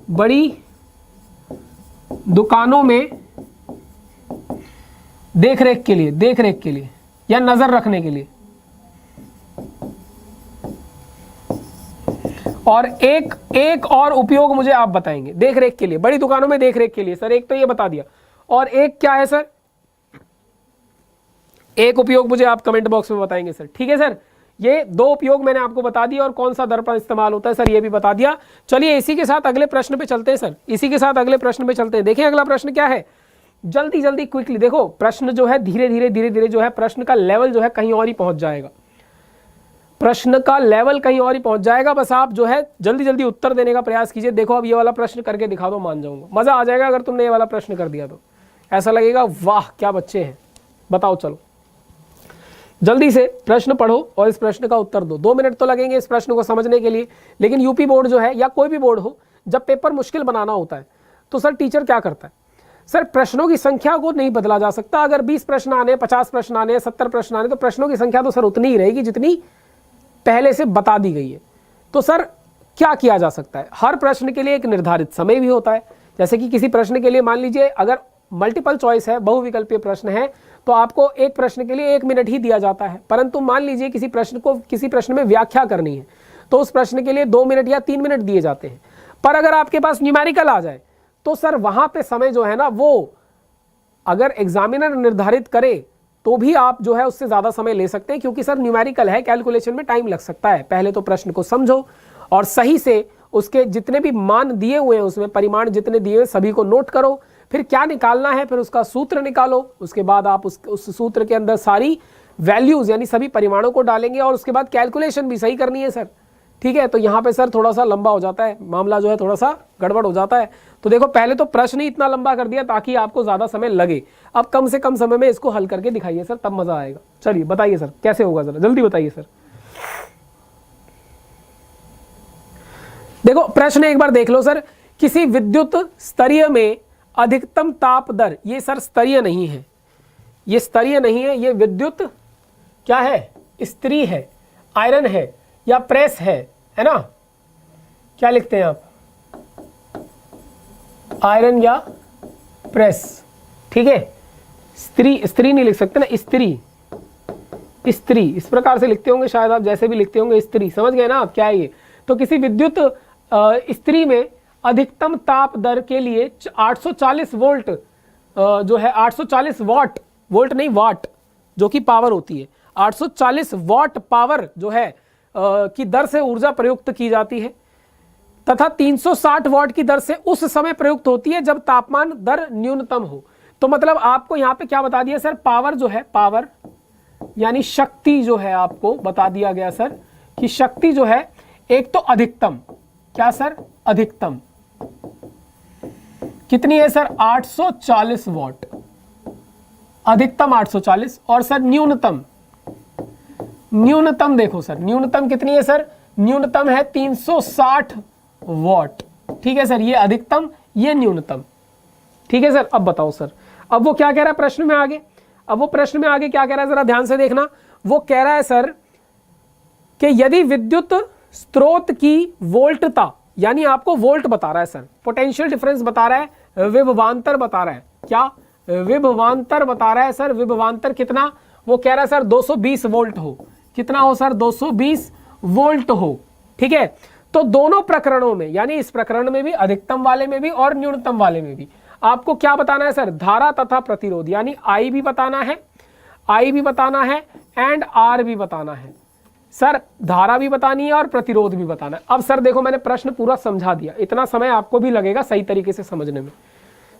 बड़ी दुकानों में देख रेख के लिए या नजर रखने के लिए। और एक और उपयोग मुझे आप बताएंगे देख रेख के लिए, बड़ी दुकानों में देख रेख के लिए। सर एक तो ये बता दिया, और एक क्या है सर? एक उपयोग मुझे आप कमेंट बॉक्स में बताएंगे सर। ठीक है सर, ये 2 उपयोग मैंने आपको बता दिया, और कौन सा दर्पण इस्तेमाल होता है सर ये भी बता दिया। चलिए इसी के साथ अगले प्रश्न पे चलते हैं सर, इसी के साथ अगले प्रश्न पे चलते हैं। देखिए अगला प्रश्न क्या है, जल्दी जल्दी क्विकली देखो। प्रश्न जो है धीरे धीरे जो है प्रश्न का लेवल जो है कहीं और ही पहुंच जाएगा, प्रश्न का लेवल कहीं और ही पहुंच जाएगा। बस आप जो है जल्दी जल्दी उत्तर देने का प्रयास कीजिए। देखो अब ये वाला प्रश्न करके दिखा दो, मान जाऊंगा, मजा आ जाएगा। अगर तुमने ये वाला प्रश्न कर दिया तो ऐसा लगेगा वाह क्या बच्चे हैं। बताओ, चलो जल्दी से प्रश्न पढ़ो और इस प्रश्न का उत्तर दो। 2 मिनट तो लगेंगे इस प्रश्न को समझने के लिए, लेकिन यूपी बोर्ड जो है या कोई भी बोर्ड हो, जब पेपर मुश्किल बनाना होता है तो सर टीचर क्या करता है सर? प्रश्नों की संख्या को नहीं बदला जा सकता। अगर 20 प्रश्न आने, 50 प्रश्न आने, 70 प्रश्न आने, तो प्रश्नों की संख्या तो सर उतनी ही रहेगी जितनी पहले से बता दी गई है। तो सर क्या किया जा सकता है? हर प्रश्न के लिए एक निर्धारित समय भी होता है। जैसे कि किसी प्रश्न के लिए मान लीजिए अगर मल्टीपल चॉइस है, बहुविकल्पीय प्रश्न है, तो आपको एक प्रश्न के लिए 1 मिनट ही दिया जाता है। परंतु मान लीजिए किसी प्रश्न में व्याख्या करनी है, तो उस प्रश्न के लिए 2 मिनट या 3 मिनट दिए जाते हैं। पर अगर आपके पास न्यूमेरिकल आ जाए तो सर वहां पे समय जो है ना, वो अगर एग्जामिनर निर्धारित करे तो भी आप जो है उससे ज़्यादा समय ले सकते हैं, क्योंकि सर न्यूमेरिकल है, कैलकुलेशन में टाइम लग सकता है। पहले तो प्रश्न को समझो और सही से उसके जितने भी मान दिए हुए हैं, उसमें परिमाण जितने दिए हुए सभी को नोट करो, फिर क्या निकालना है, फिर उसका सूत्र निकालो। उसके बाद आप उस सूत्र के अंदर सारी वैल्यूज़ यानी सभी परिमाणों को डालेंगे और उसके बाद कैलकुलेशन भी सही करनी है सर। ठीक है, तो यहाँ पे सर थोड़ा सा लंबा हो जाता है मामला, जो है थोड़ा सा गड़बड़ हो जाता है। तो देखो पहले तो प्रश्न ही इतना लंबा कर दिया ताकि आपको ज़्यादा समय लगे। अब कम से कम समय में इसको हल करके दिखाइए सर, तब मज़ा आएगा। चलिए बताइए सर कैसे होगा, ज़रा जल्दी बताइए सर। देखो प्रश्न एक बार देख लो सर, किसी विद्युत स्तरीय में अधिकतम ताप दर, ये सर स्तरीय नहीं है, ये स्तरीय नहीं है, ये विद्युत क्या है, स्त्री है, आयरन है या प्रेस है ना, क्या लिखते हैं आप, आयरन या प्रेस। ठीक है, स्त्री नहीं लिख सकते ना, स्त्री इस प्रकार से लिखते होंगे शायद आप, जैसे भी लिखते होंगे स्त्री, समझ गए ना आप क्या है ये। तो किसी विद्युत स्त्री में अधिकतम ताप दर के लिए 840 वोल्ट जो है 840 वाट, वोल्ट नहीं वाट, जो कि पावर होती है, 840 वाट पावर जो है की दर से ऊर्जा प्रयुक्त की जाती है तथा 360 वाट की दर से उस समय प्रयुक्त होती है जब तापमान दर न्यूनतम हो। तो मतलब आपको यहाँ पे क्या बता दिया सर, पावर जो है, पावर यानी शक्ति जो है आपको बता दिया गया सर कि शक्ति जो है एक तो अधिकतम, क्या सर, अधिकतम कितनी है सर, 840 वाट, अधिकतम 840, और सर न्यूनतम, न्यूनतम देखो सर, न्यूनतम कितनी है सर, न्यूनतम है 360 वाट। ठीक है सर, ये अधिकतम ये न्यूनतम। ठीक है सर, अब बताओ सर, अब वो क्या कह रहा है प्रश्न में आगे, अब वो प्रश्न में आगे क्या कह रहा है जरा ध्यान से देखना। वो कह रहा है सर कि यदि विद्युत स्रोत की वोल्टता, यानी आपको वोल्ट बता रहा है सर, पोटेंशियल डिफरेंस बता रहा है, विभवांतर बता रहा है, क्या विभवांतर बता रहा है सर, विभवांतर कितना, वो कह रहा है सर 220 वोल्ट हो, कितना हो सर, 220 वोल्ट हो। ठीक है, तो दोनों प्रकरणों में, यानी इस प्रकरण में भी, अधिकतम वाले में भी और न्यूनतम वाले में भी, आपको क्या बताना है सर, धारा तथा प्रतिरोध, यानी आई भी बताना है, आई भी बताना है एंड आर भी बताना है सर, धारा भी बतानी है और प्रतिरोध भी बताना है। अब सर देखो मैंने प्रश्न पूरा समझा दिया, इतना समय आपको भी लगेगा सही तरीके से समझने में,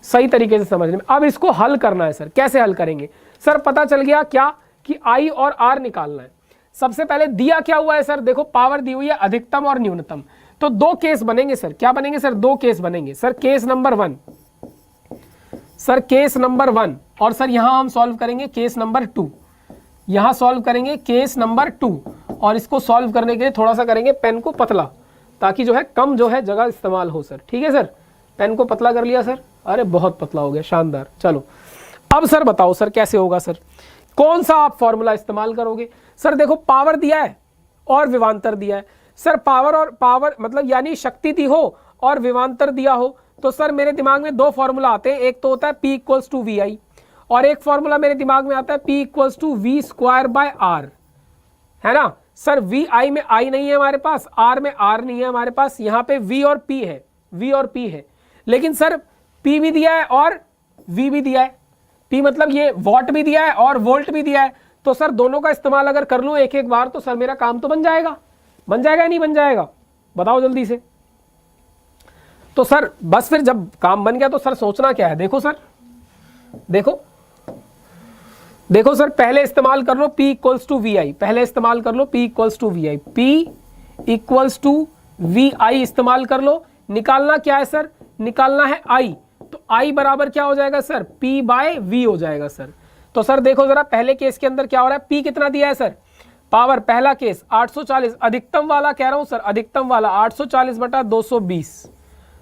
सही तरीके से समझने में। अब इसको हल करना है सर, कैसे हल करेंगे सर, पता चल गया क्या कि आई और आर निकालना है। सबसे पहले दिया क्या हुआ है सर, देखो पावर दी हुई है अधिकतम और न्यूनतम, तो दो केस बनेंगे सर, क्या बनेंगे सर, दो केस बनेंगे sir, case number 1 sir, case number 1, और सर यहां हम सॉल्व करेंगे केस नंबर 2, यहां सॉल्व करेंगे केस नंबर 2, और इसको सॉल्व करने के लिए थोड़ा सा करेंगे पेन को पतला, ताकि जो है कम जो है जगह इस्तेमाल हो सर। ठीक है सर, पेन को पतला कर लिया सर, अरे बहुत पतला हो गया, शानदार। चलो अब सर बताओ सर कैसे होगा सर, कौन सा आप फॉर्मूला इस्तेमाल करोगे सर। देखो पावर दिया है और विभवांतर दिया है सर, पावर और पावर मतलब यानी शक्ति दी हो और विभवांतर दिया हो, तो सर मेरे दिमाग में दो फॉर्मूला आते हैं, एक तो होता है P = VI और एक फॉर्मूला मेरे दिमाग में आता है P = V²/R, है ना सर। VI में I नहीं है हमारे पास, R में R नहीं है हमारे पास, यहाँ पे V और P है, V और P है, लेकिन सर P भी दिया है और V भी दिया है, P मतलब ये वॉट भी दिया है और वोल्ट भी दिया है, तो सर दोनों का इस्तेमाल अगर कर लूँ एक एक बार तो सर मेरा काम तो बन जाएगा, बन जाएगा या नहीं बन जाएगा, बताओ जल्दी से। तो सर बस फिर जब काम बन गया तो सर सोचना क्या है, देखो सर, देखो देखो सर, पहले इस्तेमाल कर लो P = VI, पहले इस्तेमाल कर लो P = VI, P = VI इस्तेमाल कर लो। निकालना क्या है सर, निकालना है I, तो I बराबर क्या हो जाएगा सर, P/V हो जाएगा सर। तो सर देखो जरा पहले केस के अंदर क्या हो रहा है, P कितना दिया है सर, पावर पहला केस 840, अधिकतम वाला कह रहा हूं सर, अधिकतम वाला 840/220,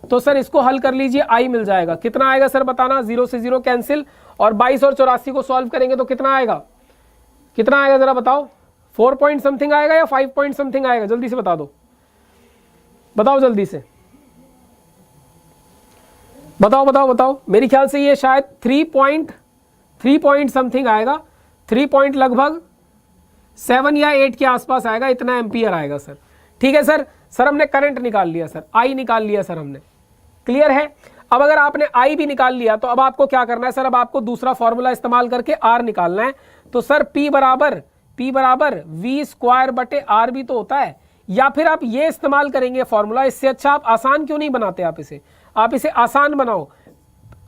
तो सर इसको हल कर लीजिए, I मिल जाएगा, कितना आएगा सर बताना, 0 से 0 कैंसिल, और 22 और 84 को सॉल्व करेंगे तो कितना आएगा, कितना आएगा जरा बताओ, 4 पॉइंट समथिंग आएगा या 5 पॉइंट समथिंग आएगा, जल्दी से बता दो, बताओ जल्दी से, बताओ बताओ बताओ। मेरे ख्याल से ये शायद 3 पॉइंट समथिंग आएगा, 3 पॉइंट लगभग 7 या 8 के आसपास आएगा, इतना एम्पियर आएगा सर। ठीक है सर। सर हमने करंट निकाल लिया सर, आई निकाल लिया सर हमने, क्लियर है। अब अगर आपने आई भी निकाल लिया तो अब आपको क्या करना है सर, अब आपको दूसरा फॉर्मूला इस्तेमाल करके आर निकालना है। तो सर P बराबर वी स्क्वायर बटे आर भी तो होता है, या फिर आप ये इस्तेमाल करेंगे फॉर्मूला। इससे अच्छा आप आसान क्यों नहीं बनाते, आप इसे आसान बनाओ,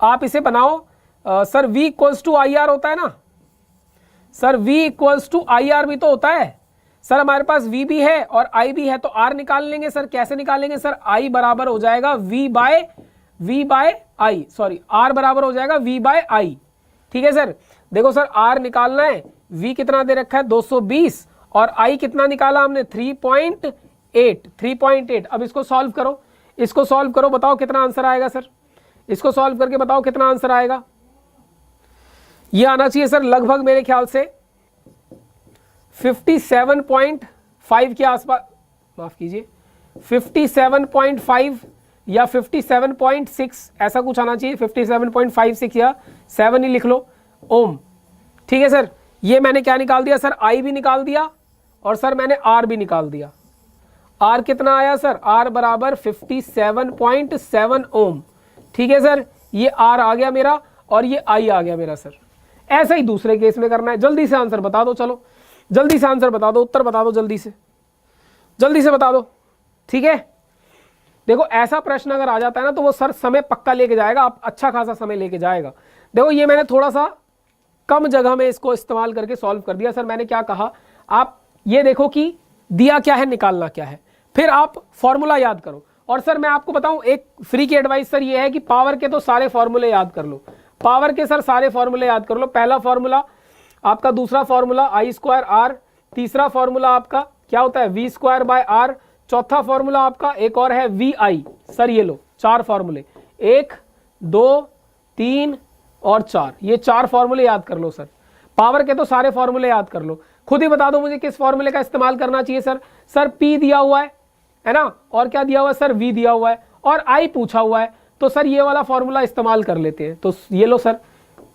आप इसे बनाओ sir V equals to I R होता है ना sir, V equals to I R भी तो होता है सर। हमारे पास V भी है और I भी है, तो R निकाल लेंगे सर। कैसे निकालेंगे सर, I बराबर हो जाएगा V by I, sorry R बराबर हो जाएगा V बाय I, ठीक है सर। देखो सर R निकालना है, V कितना दे रखा है 220 और I कितना निकाला हमने 3.8। अब इसको सॉल्व करो, बताओ कितना आंसर आएगा सर। इसको सॉल्व करके बताओ कितना आंसर आएगा। ये आना चाहिए सर लगभग मेरे ख्याल से 57.5 के आसपास, माफ कीजिए 57.5 या 57.6 ऐसा कुछ आना चाहिए, 57.56 या 7 ही लिख लो ओम, ठीक है सर। ये मैंने क्या निकाल दिया सर, आई भी निकाल दिया और सर मैंने आर भी निकाल दिया। आर कितना आया सर, आर बराबर 57.7 ओम, ठीक है सर। ये आर आ गया मेरा और ये आई आ गया मेरा सर। ऐसा ही दूसरे केस में करना है। जल्दी से आंसर बता दो, चलो जल्दी से आंसर बता दो, उत्तर बता दो, जल्दी से बता दो, ठीक है। देखो ऐसा प्रश्न अगर आ जाता है ना तो वो सर समय पक्का लेके जाएगा, आप अच्छा खासा समय लेके जाएगा। देखो ये मैंने थोड़ा सा कम जगह में इसको इस्तेमाल करके सॉल्व कर दिया सर। मैंने क्या कहा, आप ये देखो कि दिया क्या है, निकालना क्या है, फिर आप फॉर्मूला याद करो। और सर मैं आपको बताऊं एक फ्री की एडवाइस सर ये है कि पावर के तो सारे फॉर्मूले याद कर लो, पावर के सर सारे फॉर्मूले याद कर लो। पहला फॉर्मूला आपका, दूसरा फॉर्मूला आई स्क्वायर आर, तीसरा फॉर्मूला आपका क्या होता है वी स्क्वायर बाय आर, चौथा फॉर्मूला आपका एक और है वी आई। सर ये लो 4 फॉर्मूले, 1 2 3 और 4, ये 4 फॉर्मूले याद कर लो सर। पावर के तो सारे फॉर्मूले याद कर लो। खुद ही बता दो मुझे किस फॉर्मूले का इस्तेमाल करना चाहिए सर। सर P दिया हुआ है ना, और क्या दिया हुआ है सर, V दिया हुआ है और I पूछा हुआ है, तो सर ये वाला फॉर्मूला इस्तेमाल कर लेते हैं। तो ये लो सर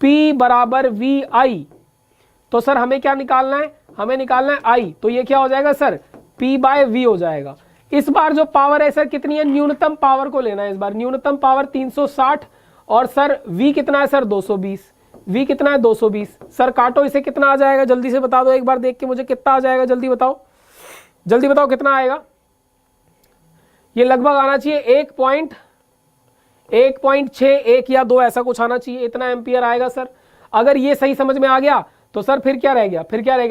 P बराबर वी आई, तो सर हमें क्या निकालना है, हमें निकालना है I, तो ये क्या हो जाएगा सर P बाय V हो जाएगा। इस बार जो पावर है सर कितनी है, न्यूनतम पावर को लेना है इस बार, न्यूनतम पावर 360 और सर V कितना है सर 220, V कितना है 220। सर काटो इसे, कितना आ जाएगा जल्दी से बता दो एक बार देख के मुझे, कितना आ जाएगा जल्दी बताओ कितना आएगा। ये लगभग आना चाहिए 1.6 या 2 ऐसा कुछ आना चाहिए, इतना एम्पियर आएगा सर। अगर ये सही समझ में आ गया तो सर फिर क्या रह गया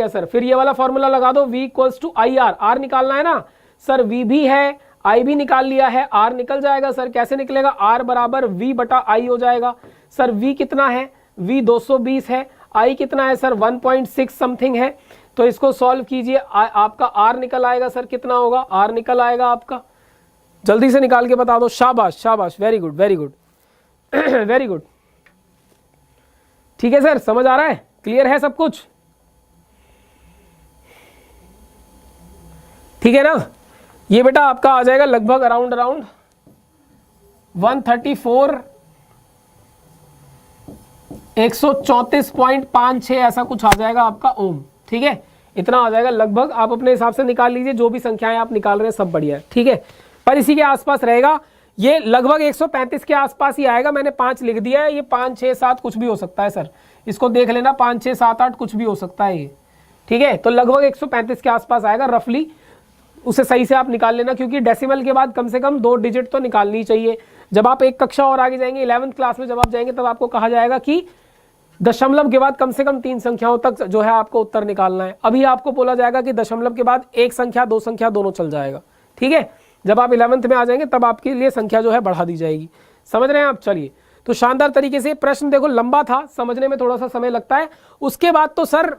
सर, फिर ये वाला फॉर्मूला लगा दो, V equals to I R. R निकालना है ना सर, V भी है I भी निकाल लिया है, R निकल जाएगा सर। कैसे निकलेगा, R बराबर V बटा I हो जाएगा सर। V कितना है, V 220 है, I कितना है सर 1.6 समथिंग है। तो इसको सॉल्व कीजिए, आपका R निकल आएगा सर, कितना होगा, R निकल आएगा आपका, जल्दी से निकाल के बता दो। शाबाश, वेरी गुड वेरी गुड। ठीक है सर, समझ आ रहा है, क्लियर है सब कुछ, ठीक है ना। ये बेटा आपका आ जाएगा लगभग अराउंड 134 134.56 ऐसा कुछ आ जाएगा आपका ओम, ठीक है। इतना आ जाएगा लगभग, आप अपने हिसाब से निकाल लीजिए, जो भी संख्याएं आप निकाल रहे हैं सब बढ़िया है, ठीक है। पर इसी के आसपास रहेगा, ये लगभग 135 के आसपास ही आएगा। मैंने 5 लिख दिया है, ये 5 6 7 कुछ भी हो सकता है सर, इसको देख लेना, 5 6 7 8 कुछ भी हो सकता है ये, ठीक है। तो लगभग 135 के आसपास आएगा रफली, उसे सही से आप निकाल लेना, क्योंकि डेसिमल के बाद कम से कम 2 डिजिट तो निकालनी चाहिए। जब आप एक कक्षा और आगे जाएंगे 11th क्लास में जब आप जाएंगे तब आपको कहा जाएगा कि दशमलव के बाद कम से कम 3 संख्याओं तक जो है आपको उत्तर निकालना है। अभी आपको बोला जाएगा कि दशमलव के बाद 1 संख्या 2 संख्या दोनों चल जाएगा, ठीक है। जब आप 11th में आ जाएंगे तब आपके लिए संख्या जो है बढ़ा दी जाएगी, समझ रहे हैं आप। चलिए, तो शानदार तरीके से प्रश्न देखो, लंबा था, समझने में थोड़ा सा समय लगता है, उसके बाद तो सर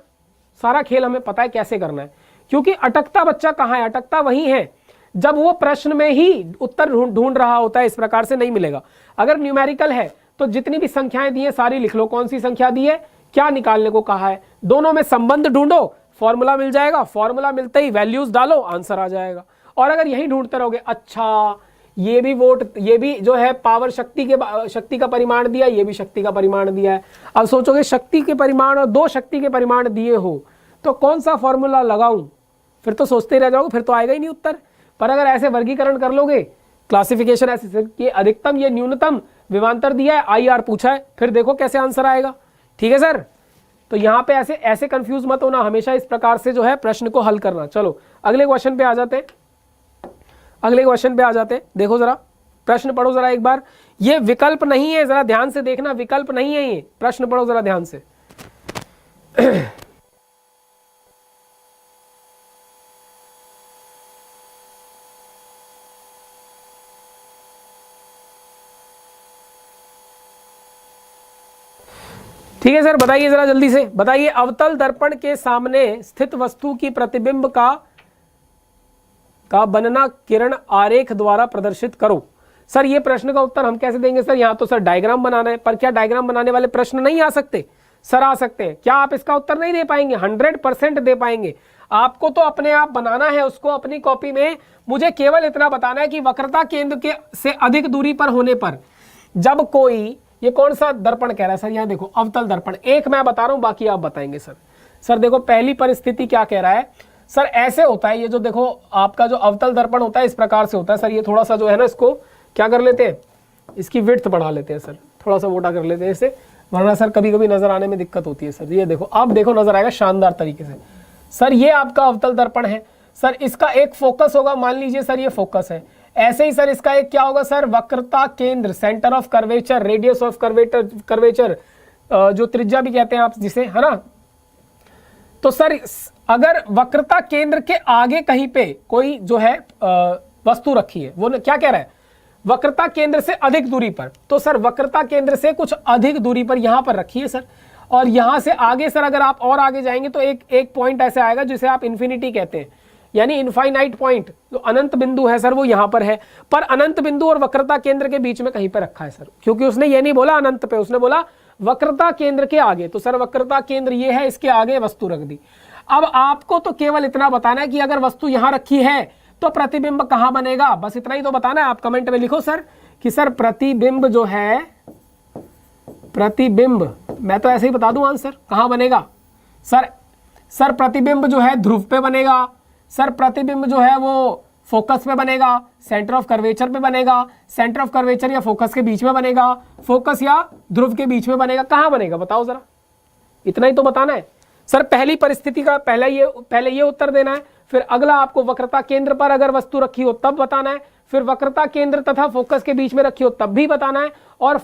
सारा खेल हमें पता है कैसे करना है। क्योंकि अटकता बच्चा कहाँ है, अटकता वही है जब वो प्रश्न में ही उत्तर ढूंढ रहा होता है, इस प्रकार से नहीं मिलेगा। अगर न्यूमेरिकल है तो जितनी भी संख्याएं दी है सारी लिख लो, कौन सी संख्या दी है, क्या निकालने को कहा है, दोनों में संबंध ढूंढो, फॉर्मूला मिल जाएगा, फॉर्मूला मिलते ही वैल्यूज डालो, आंसर आ जाएगा। और अगर यही ढूंढते रहोगे, अच्छा ये भी वोट, ये भी जो है पावर शक्ति का परिमाण दिया, ये भी शक्ति का परिमाण दिया है। अब सोचोगे शक्ति के परिमाण और 2 शक्ति के परिमाण दिए हो तो कौन सा फॉर्मूला लगाऊं, फिर तो सोचते रह जाओगे, फिर तो आएगा ही नहीं उत्तर। पर अगर ऐसे वर्गीकरण कर लोगे, क्लासिफिकेशन ऐसे सर कि अधिकतम ये न्यूनतम विमांतर दिया है, IR पूछा है, फिर देखो कैसे आंसर आएगा। ठीक है सर, तो यहाँ पे ऐसे ऐसे कंफ्यूज मत होना, हमेशा इस प्रकार से जो है प्रश्न को हल करना। चलो अगले क्वेश्चन पे आ जाते हैं, अगले क्वेश्चन पे आ जाते हैं। देखो जरा प्रश्न पढ़ो जरा एक बार, ये विकल्प नहीं है, जरा ध्यान से देखना, विकल्प नहीं है ये, प्रश्न पढ़ो जरा ध्यान से। ठीक है सर, बताइए जरा जल्दी से बताइए, अवतल दर्पण के सामने स्थित वस्तु की प्रतिबिंब का बनना किरण आरेख द्वारा प्रदर्शित करो। सर ये प्रश्न का उत्तर हम कैसे देंगे सर? यहाँ तो सर डायग्राम बनाना है, पर क्या डायग्राम बनाने वाले प्रश्न नहीं आ सकते? सर आ सकते हैं। क्या आप इसका उत्तर नहीं दे पाएंगे? 100% दे पाएंगे। आपको तो अपने आप बनाना है उसको अपनी कॉपी में। मुझे केवल इतना बताना है कि वक्रता केंद्र के से अधिक दूरी पर होने पर जब कोई, ये कौन सा दर्पण कह रहा है सर? यहाँ देखो अवतल दर्पण, एक मैं बता रहा हूं, बाकी आप बताएंगे सर। सर देखो पहली परिस्थिति क्या कह रहा है सर, ऐसे होता है ये जो देखो आपका जो अवतल दर्पण होता है इस प्रकार से होता है सर। ये थोड़ा सा जो है ना, इसको क्या कर लेते हैं, इसकी विड्थ बढ़ा लेते हैं सर, थोड़ा सा मोटा कर लेते हैं इसे, वरना सर कभी कभी नजर आने में दिक्कत होती है सर। ये देखो अब देखो नजर आएगा शानदार तरीके से सर। ये आपका अवतल दर्पण है सर, इसका एक फोकस होगा, मान लीजिए सर ये फोकस है। ऐसे ही सर इसका एक क्या होगा सर, वक्रता केंद्र, centre of curvature, radius of curvature, जो त्रिज्या भी कहते हैं आप जिसे, है ना। तो सर अगर वक्रता केंद्र के आगे कहीं पे कोई जो है वस्तु रखी है, वो क्या कह रहा है, वक्रता केंद्र से अधिक दूरी पर, तो सर वक्रता केंद्र से कुछ अधिक दूरी पर यहां पर रखी है सर। और यहां से आगे सर अगर आप और आगे जाएंगे तो एक पॉइंट ऐसे आएगा जिसे आप इन्फिनिटी कहते हैं, यानी इनफाइनाइट पॉइंट, जो अनंत बिंदु है सर वो यहां पर है। पर अनंत बिंदु और वक्रता केंद्र के बीच में कहीं पर रखा है सर, क्योंकि उसने ये नहीं बोला अनंत पे, उसने बोला वक्रता केंद्र के आगे। तो सर वक्रता केंद्र ये है, इसके आगे वस्तु रख दी। अब आपको तो केवल इतना बताना है कि अगर वस्तु यहां रखी है तो प्रतिबिंब कहां बनेगा, बस इतना ही तो बताना है। आप कमेंट में लिखो सर कि सर प्रतिबिंब जो है, प्रतिबिंब, मैं तो ऐसे ही बता दूं आंसर कहां बनेगा सर प्रतिबिंब जो है ध्रुव पे बनेगा सर, प्रतिबिंब जो है वो फोकस पे बनेगा, सेंटर ऑफ कर्वेचर पे बनेगा, सेंटर ऑफ कर्वेचर या फोकस के बीच में बनेगा, फोकस या ध्रुव के बीच में बनेगा, कहां बनेगा बताओ जरा, इतना ही तो बताना है सर। पहली परिस्थिति का पहले ये उत्तर देना है, फिर अगला आपको वक्रता केंद्र पर अगर वस्तु रखी हो तब बताना है, फिर वक्रता केंद्र तथा फोकस के बीच में रखी हो तब भी बताना है, और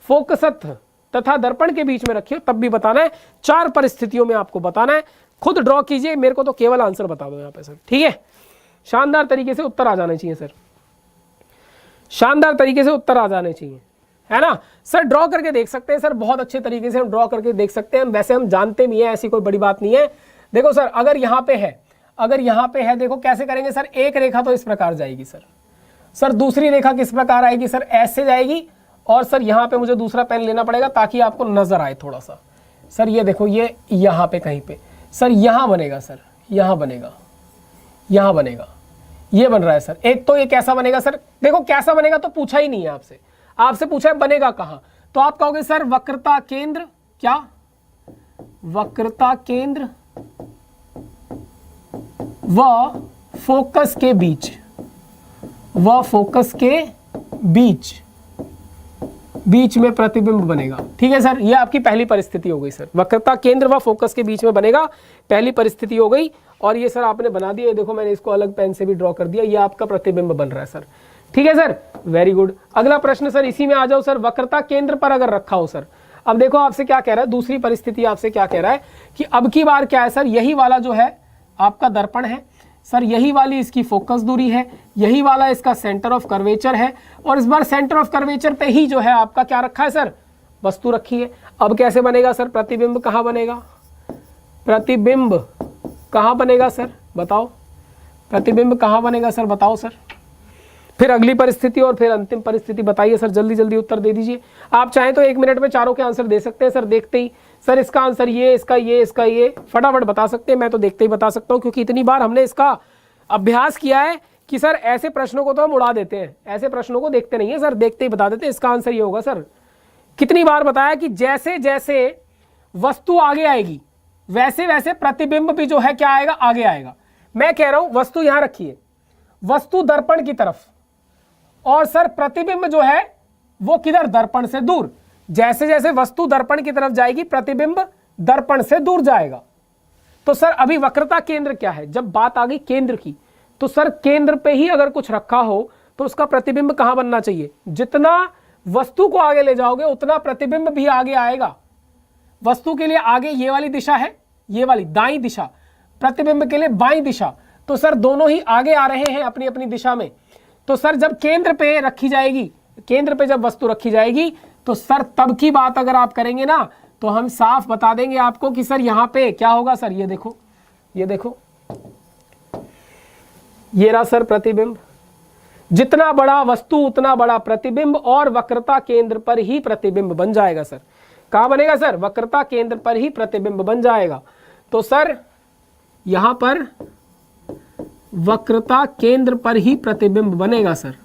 फोकसथ तथा दर्पण के बीच में रखी हो तब भी बताना है। 4 परिस्थितियों में आपको बताना है। खुद ड्रॉ कीजिए, मेरे को तो केवल आंसर बता दो यहाँ पे सर, ठीक है। शानदार तरीके से उत्तर आ जाने चाहिए सर, शानदार तरीके से उत्तर आ जाने चाहिए, है ना सर। ड्रॉ करके देख सकते हैं सर, बहुत अच्छे तरीके से हम ड्रॉ करके देख सकते हैं। वैसे हम जानते भी हैं, ऐसी कोई बड़ी बात नहीं है। देखो सर अगर यहाँ पे है, अगर यहाँ पे है, देखो कैसे करेंगे सर, एक रेखा तो इस प्रकार जाएगी सर, दूसरी रेखा किस प्रकार आएगी सर, ऐसे जाएगी। और सर यहाँ पे मुझे दूसरा पेन लेना पड़ेगा ताकि आपको नजर आए थोड़ा सा। सर ये देखो, ये यहाँ पे कहीं पे सर यहाँ बनेगा सर, यहाँ बनेगा, यहाँ बनेगा, ये बन रहा है सर। एक तो ये कैसा बनेगा सर, देखो कैसा बनेगा तो पूछा ही नहीं है आपसे, आपसे पूछा है बनेगा कहाँ, तो आप कहोगे सर वक्रता केंद्र, क्या वक्रता केंद्र व फोकस के बीच, व फोकस के बीच में प्रतिबिंब बनेगा। ठीक है सर, ये आपकी पहली परिस्थिति हो गई सर, वक्रता केंद्र व फोकस के बीच में बनेगा, पहली परिस्थिति हो गई। और ये सर आपने बना दिया, देखो मैंने इसको अलग पेन से भी ड्रॉ कर दिया, ये आपका प्रतिबिंब बन रहा है सर। ठीक है सर, वेरी गुड। अगला प्रश्न सर इसी में आ जाओ सर, वक्रता केंद्र पर अगर रखा हो सर। अब देखो आपसे क्या कह रहा है, दूसरी परिस्थिति आपसे क्या कह रहा है कि अब की बार क्या है सर, यही वाला जो है आपका दर्पण है सर, यही वाली इसकी फोकस दूरी है, यही वाला इसका सेंटर ऑफ कर्वेचर है, और इस बार सेंटर ऑफ कर्वेचर पे ही जो है आपका क्या रखा है सर, वस्तु रखी है। अब कैसे बनेगा सर प्रतिबिंब, कहाँ बनेगा, प्रतिबिंब कहाँ बनेगा सर बताओ, प्रतिबिंब कहाँ बनेगा सर बताओ सर। फिर अगली परिस्थिति और फिर अंतिम परिस्थिति बताइए सर, जल्दी जल्दी उत्तर दे दीजिए। आप चाहें तो 1 मिनट में चारों के आंसर दे सकते हैं सर, देखते ही सर इसका आंसर ये, इसका ये, इसका ये, फटाफट बता सकते हैं। मैं तो देखते ही बता सकता हूँ, क्योंकि इतनी बार हमने इसका अभ्यास किया है कि सर ऐसे प्रश्नों को तो हम उड़ा देते हैं, ऐसे प्रश्नों को देखते नहीं है सर, देखते ही बता देते हैं इसका आंसर ये होगा सर। कितनी बार बताया कि जैसे जैसे वस्तु आगे आएगी वैसे वैसे प्रतिबिंब भी जो है क्या आएगा, आगे आएगा। मैं कह रहा हूं वस्तु यहां रखी है, वस्तु दर्पण की तरफ, और सर प्रतिबिंब जो है वो किधर, दर्पण से दूर। जैसे जैसे वस्तु दर्पण की तरफ जाएगी प्रतिबिंब दर्पण से दूर जाएगा। तो सर अभी वक्रता केंद्र क्या है, जब बात आ गई केंद्र की, तो सर केंद्र पे ही अगर कुछ रखा हो तो उसका प्रतिबिंब कहां बनना चाहिए, जितना वस्तु को आगे ले जाओगे उतना प्रतिबिंब भी आगे आएगा। वस्तु के लिए आगे ये वाली दिशा है, ये वाली दाईं दिशा, प्रतिबिंब के लिए बाईं दिशा, तो सर दोनों ही आगे आ रहे हैं अपनी अपनी दिशा में। तो सर जब केंद्र पे रखी जाएगी, केंद्र पे जब वस्तु रखी जाएगी, तो सर तब की बात अगर आप करेंगे ना, तो हम साफ बता देंगे आपको कि सर यहां पे क्या होगा। सर ये देखो, ये देखो, ये रहा सर प्रतिबिंब, जितना बड़ा वस्तु उतना बड़ा प्रतिबिंब, और वक्रता केंद्र पर ही प्रतिबिंब बन जाएगा। सर कहां बनेगा सर, वक्रता केंद्र पर ही प्रतिबिंब बन जाएगा। तो सर यहां पर वक्रता केंद्र पर ही प्रतिबिंब बनेगा सर।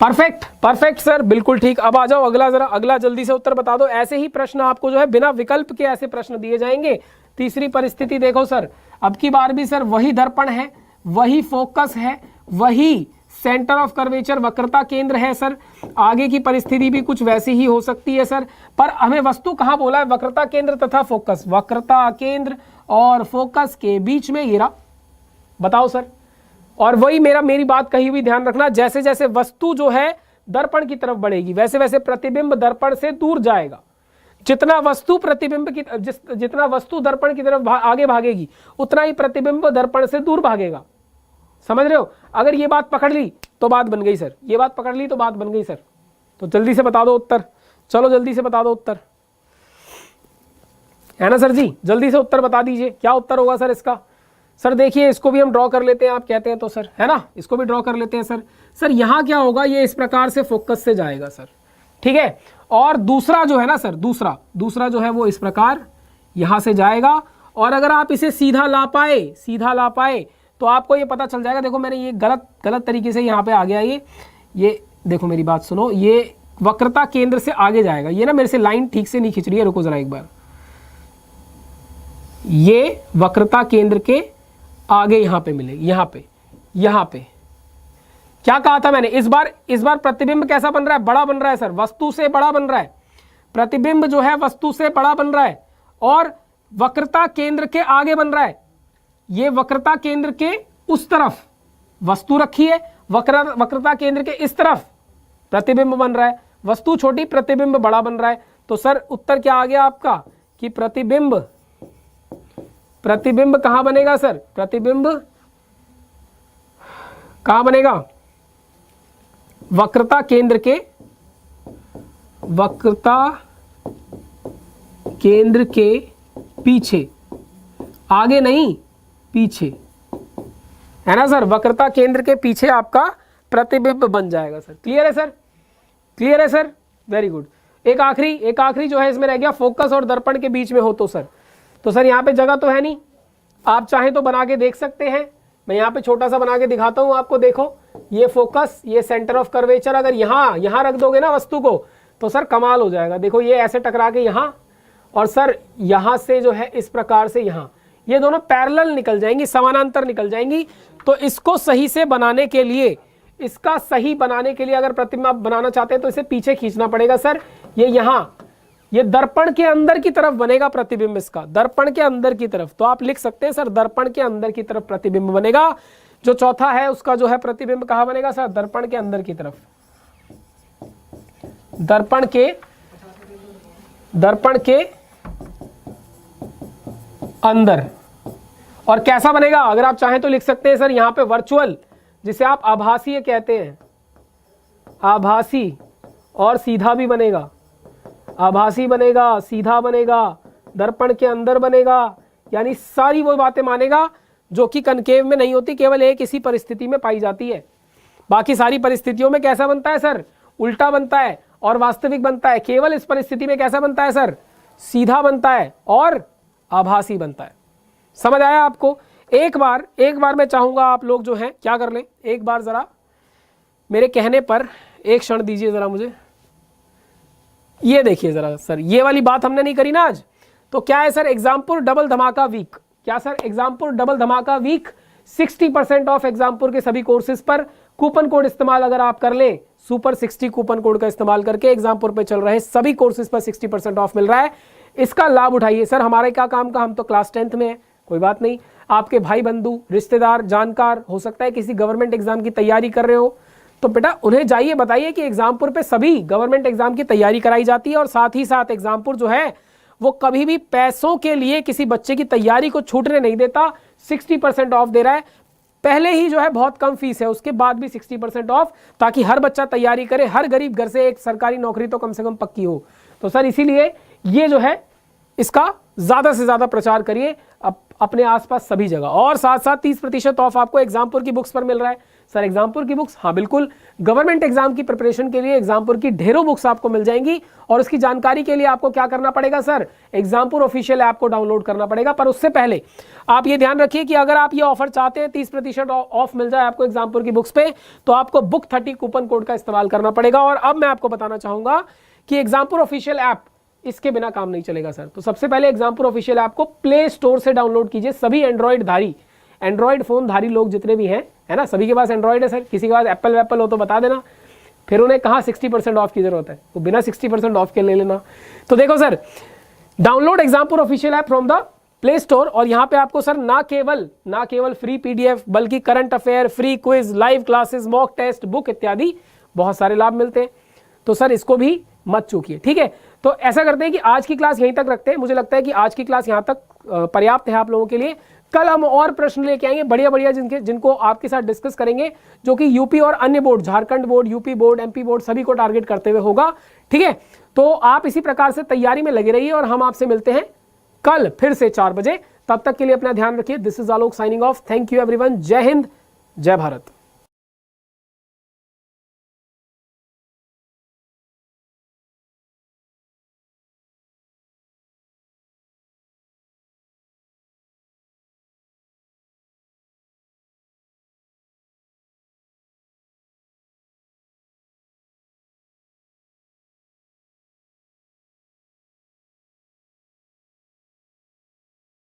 परफेक्ट, परफेक्ट सर, बिल्कुल ठीक। अब आ जाओ अगला, जरा अगला जल्दी से उत्तर बता दो। ऐसे ही प्रश्न आपको जो है बिना विकल्प के ऐसे प्रश्न दिए जाएंगे। तीसरी परिस्थिति देखो सर, अब की बार भी सर वही दर्पण है, वही फोकस है, वही सेंटर ऑफ कर्वेचर वक्रता केंद्र है सर। आगे की परिस्थिति भी कुछ वैसी ही हो सकती है सर, पर हमें वस्तु कहां बोला है, वक्रता केंद्र तथा फोकस, वक्रता केंद्र और फोकस के बीच में ये रहा। बताओ सर, और वही मेरी बात कही हुई ध्यान रखना, जैसे जैसे वस्तु जो है दर्पण की तरफ बढ़ेगी वैसे वैसे प्रतिबिंब दर्पण से दूर जाएगा। जितना वस्तु प्रतिबिंब की जितना वस्तु दर्पण की तरफ आगे भागेगी उतना ही प्रतिबिंब दर्पण से दूर भागेगा। समझ रहे हो, अगर ये बात पकड़ ली तो बात बन गई सर, ये बात पकड़ ली तो बात बन गई सर। तो जल्दी से बता दो उत्तर, चलो जल्दी से बता दो उत्तर, है ना सर जी, जल्दी से उत्तर बता दीजिए क्या उत्तर होगा सर इसका। सर देखिए इसको भी हम ड्रॉ कर लेते हैं, आप कहते हैं तो सर, है ना, इसको भी ड्रॉ कर लेते हैं सर। सर यहाँ क्या होगा, ये इस प्रकार से फोकस से जाएगा सर, ठीक है। और दूसरा जो है ना सर, दूसरा जो है वो इस प्रकार यहाँ से जाएगा। और अगर आप इसे सीधा ला पाए तो आपको ये पता चल जाएगा। देखो मैंने ये गलत तरीके से यहाँ पे आ गया, ये देखो मेरी बात सुनो, ये वक्रता केंद्र से आगे जाएगा। ये ना मेरे से लाइन ठीक से नहीं खिंच रही है, रुको जरा एक बार। ये वक्रता केंद्र के आगे यहाँ पे मिलेगी, यहाँ पे क्या कहा था मैंने, इस बार प्रतिबिंब कैसा बन रहा है, बड़ा बन रहा है सर, वस्तु से बड़ा बन रहा है। प्रतिबिंब जो है वस्तु से बड़ा बन रहा है और वक्रता केंद्र के आगे बन रहा है। ये वक्रता केंद्र के उस तरफ वस्तु रखी है, वक्रता केंद्र के इस तरफ प्रतिबिंब बन रहा है। वस्तु छोटी, प्रतिबिंब बड़ा बन रहा है। तो सर उत्तर क्या आ गया आपका कि प्रतिबिंब कहां बनेगा सर, प्रतिबिंब कहां बनेगा, वक्रता केंद्र के पीछे, आगे नहीं पीछे, है ना सर। वक्रता केंद्र के पीछे आपका प्रतिबिंब बन जाएगा सर। क्लियर है सर, क्लियर है सर, वेरी गुड। एक आखिरी जो है इसमें रह गया, फोकस और दर्पण के बीच में हो तो सर यहाँ पे जगह तो है नहीं, आप चाहें तो बना के देख सकते हैं। मैं यहाँ पे छोटा सा बना के दिखाता हूँ आपको। देखो ये फोकस, ये सेंटर ऑफ कर्वेचर, अगर यहाँ रख दोगे ना वस्तु को तो सर कमाल हो जाएगा। देखो ये ऐसे टकरा के यहाँ, और सर यहाँ से जो है इस प्रकार से यहाँ, ये दोनों पैरेलल निकल जाएंगी, समानांतर निकल जाएंगी। तो इसको सही से बनाने के लिए, इसका सही बनाने के लिए अगर प्रतिबिंब बनाना चाहते हैं तो इसे पीछे खींचना पड़ेगा सर। ये यहाँ, ये दर्पण के अंदर की तरफ बनेगा प्रतिबिंब, इसका दर्पण के अंदर की तरफ। तो आप लिख सकते हैं सर दर्पण के अंदर की तरफ प्रतिबिंब बनेगा। जो चौथा है उसका जो है प्रतिबिंब कहां बनेगा सर, दर्पण के अंदर की तरफ, दर्पण के अंदर। और कैसा बनेगा, अगर आप चाहें तो लिख सकते हैं सर यहाँ पे वर्चुअल, जिसे आप आभासीय कहते हैं, आभासी और सीधा भी बनेगा, आभासी बनेगा, सीधा बनेगा, दर्पण के अंदर बनेगा, यानी सारी वो बातें मानेगा जो कि कनकेव में नहीं होती, केवल एक इसी परिस्थिति में पाई जाती है। बाकी सारी परिस्थितियों में कैसा बनता है सर, उल्टा बनता है और वास्तविक बनता है। केवल इस परिस्थिति में कैसा बनता है सर, सीधा बनता है और आभासी बनता है। समझ आया आपको। एक बार मैं चाहूंगा आप लोग जो हैं क्या कर लें, एक बार जरा मेरे कहने पर एक क्षण दीजिए जरा मुझे। ये देखिए जरा सर, ये वाली बात हमने नहीं करी ना आज। तो क्या है सर, एग्जाम्पल डबल धमाका वीक। क्या सर, एग्जाम्पल डबल धमाका वीक 60% ऑफ एग्जामपुर के सभी कोर्सेज पर कूपन कोड इस्तेमाल अगर आप कर लें, सुपर 60 कूपन कोड का इस्तेमाल करके एग्जामपुर पे चल रहे सभी कोर्सेज पर 60% ऑफ मिल रहा है। इसका लाभ उठाइए। सर हमारे क्या काम का, हम तो क्लास 10th में है, कोई बात नहीं। आपके भाई बंधु रिश्तेदार जानकार हो सकता है किसी गवर्नमेंट एग्जाम की तैयारी कर रहे हो, तो बेटा उन्हें जाइए बताइए कि एग्जामपुर पे सभी गवर्नमेंट एग्जाम की तैयारी कराई जाती है। और साथ ही साथ एग्जामपुर जो है वो कभी भी पैसों के लिए किसी बच्चे की तैयारी को छूटने नहीं देता। 60% ऑफ दे रहा है। पहले ही जो है बहुत कम फीस है, उसके बाद भी 60% ऑफ, ताकि हर बच्चा तैयारी करे, हर गरीब घर से एक सरकारी नौकरी तो कम से कम पक्की हो। तो सर इसीलिए ये जो है इसका ज्यादा से ज्यादा प्रचार करिए अपने आसपास सभी जगह। और साथ साथ 30% ऑफ आपको एग्जामपुर की बुक्स पर मिल रहा है। सर एग्जामपुर की बुक्स, हाँ बिल्कुल, गवर्नमेंट एग्जाम की प्रिपरेशन के लिए एग्जामपुर की ढेरों बुक्स आपको मिल जाएंगी। और उसकी जानकारी के लिए आपको क्या करना पड़ेगा सर, एग्जामपुर ऑफिशियल ऐप को डाउनलोड करना पड़ेगा। पर उससे पहले आप ये ध्यान रखिए कि अगर आप ये ऑफर चाहते हैं 30% ऑफ मिल जाए आपको एग्जामपुर की बुक्स पे, तो आपको बुक 30 कूपन कोड का इस्तेमाल करना पड़ेगा। और अब मैं आपको बताना चाहूंगा कि एग्जामपुर ऑफिशियल ऐप, इसके बिना काम नहीं चलेगा सर। तो सबसे पहले एग्जामपुर ऑफिशियल ऐप को प्ले स्टोर से डाउनलोड कीजिए। सभी एंड्रॉइड फोन धारी लोग जितने भी हैं, है ना, सभी के पास एंड्रॉइड है सर। किसी के पास एप्पल हो तो बता देना, फिर उन्हें कहाँ 60% ऑफ की जरूरत है, वो बिना 60% ऑफ के ले लेना। तो देखो sir, download Exampur official app from the Play Store. और यहाँ पे आपको सर ना केवल फ्री PDF बल्कि current affair, free quiz, live classes, mock test, book इत्यादि बहुत सारे लाभ मिलते हैं। तो सर इसको भी मत चूकिए, ठीक है। तो ऐसा करते हैं कि आज की क्लास यहीं तक रखते हैं। मुझे लगता है कि आज की क्लास यहाँ तक पर्याप्त है आप लोगों के लिए। कल हम और प्रश्न लेके आएंगे बढ़िया जिनको आपके साथ डिस्कस करेंगे, जो कि यूपी और अन्य board, Jharkhand board, UP board, MP board, सभी को टारगेट करते हुए होगा, ठीक है। तो आप इसी प्रकार से तैयारी में लगे रहिए और हम आपसे मिलते हैं कल फिर से 4 बजे। तब तक के लिए अपना ध्यान रखिए। This is Alok signing off. Thank you everyone. जय हिंद, जय भारत।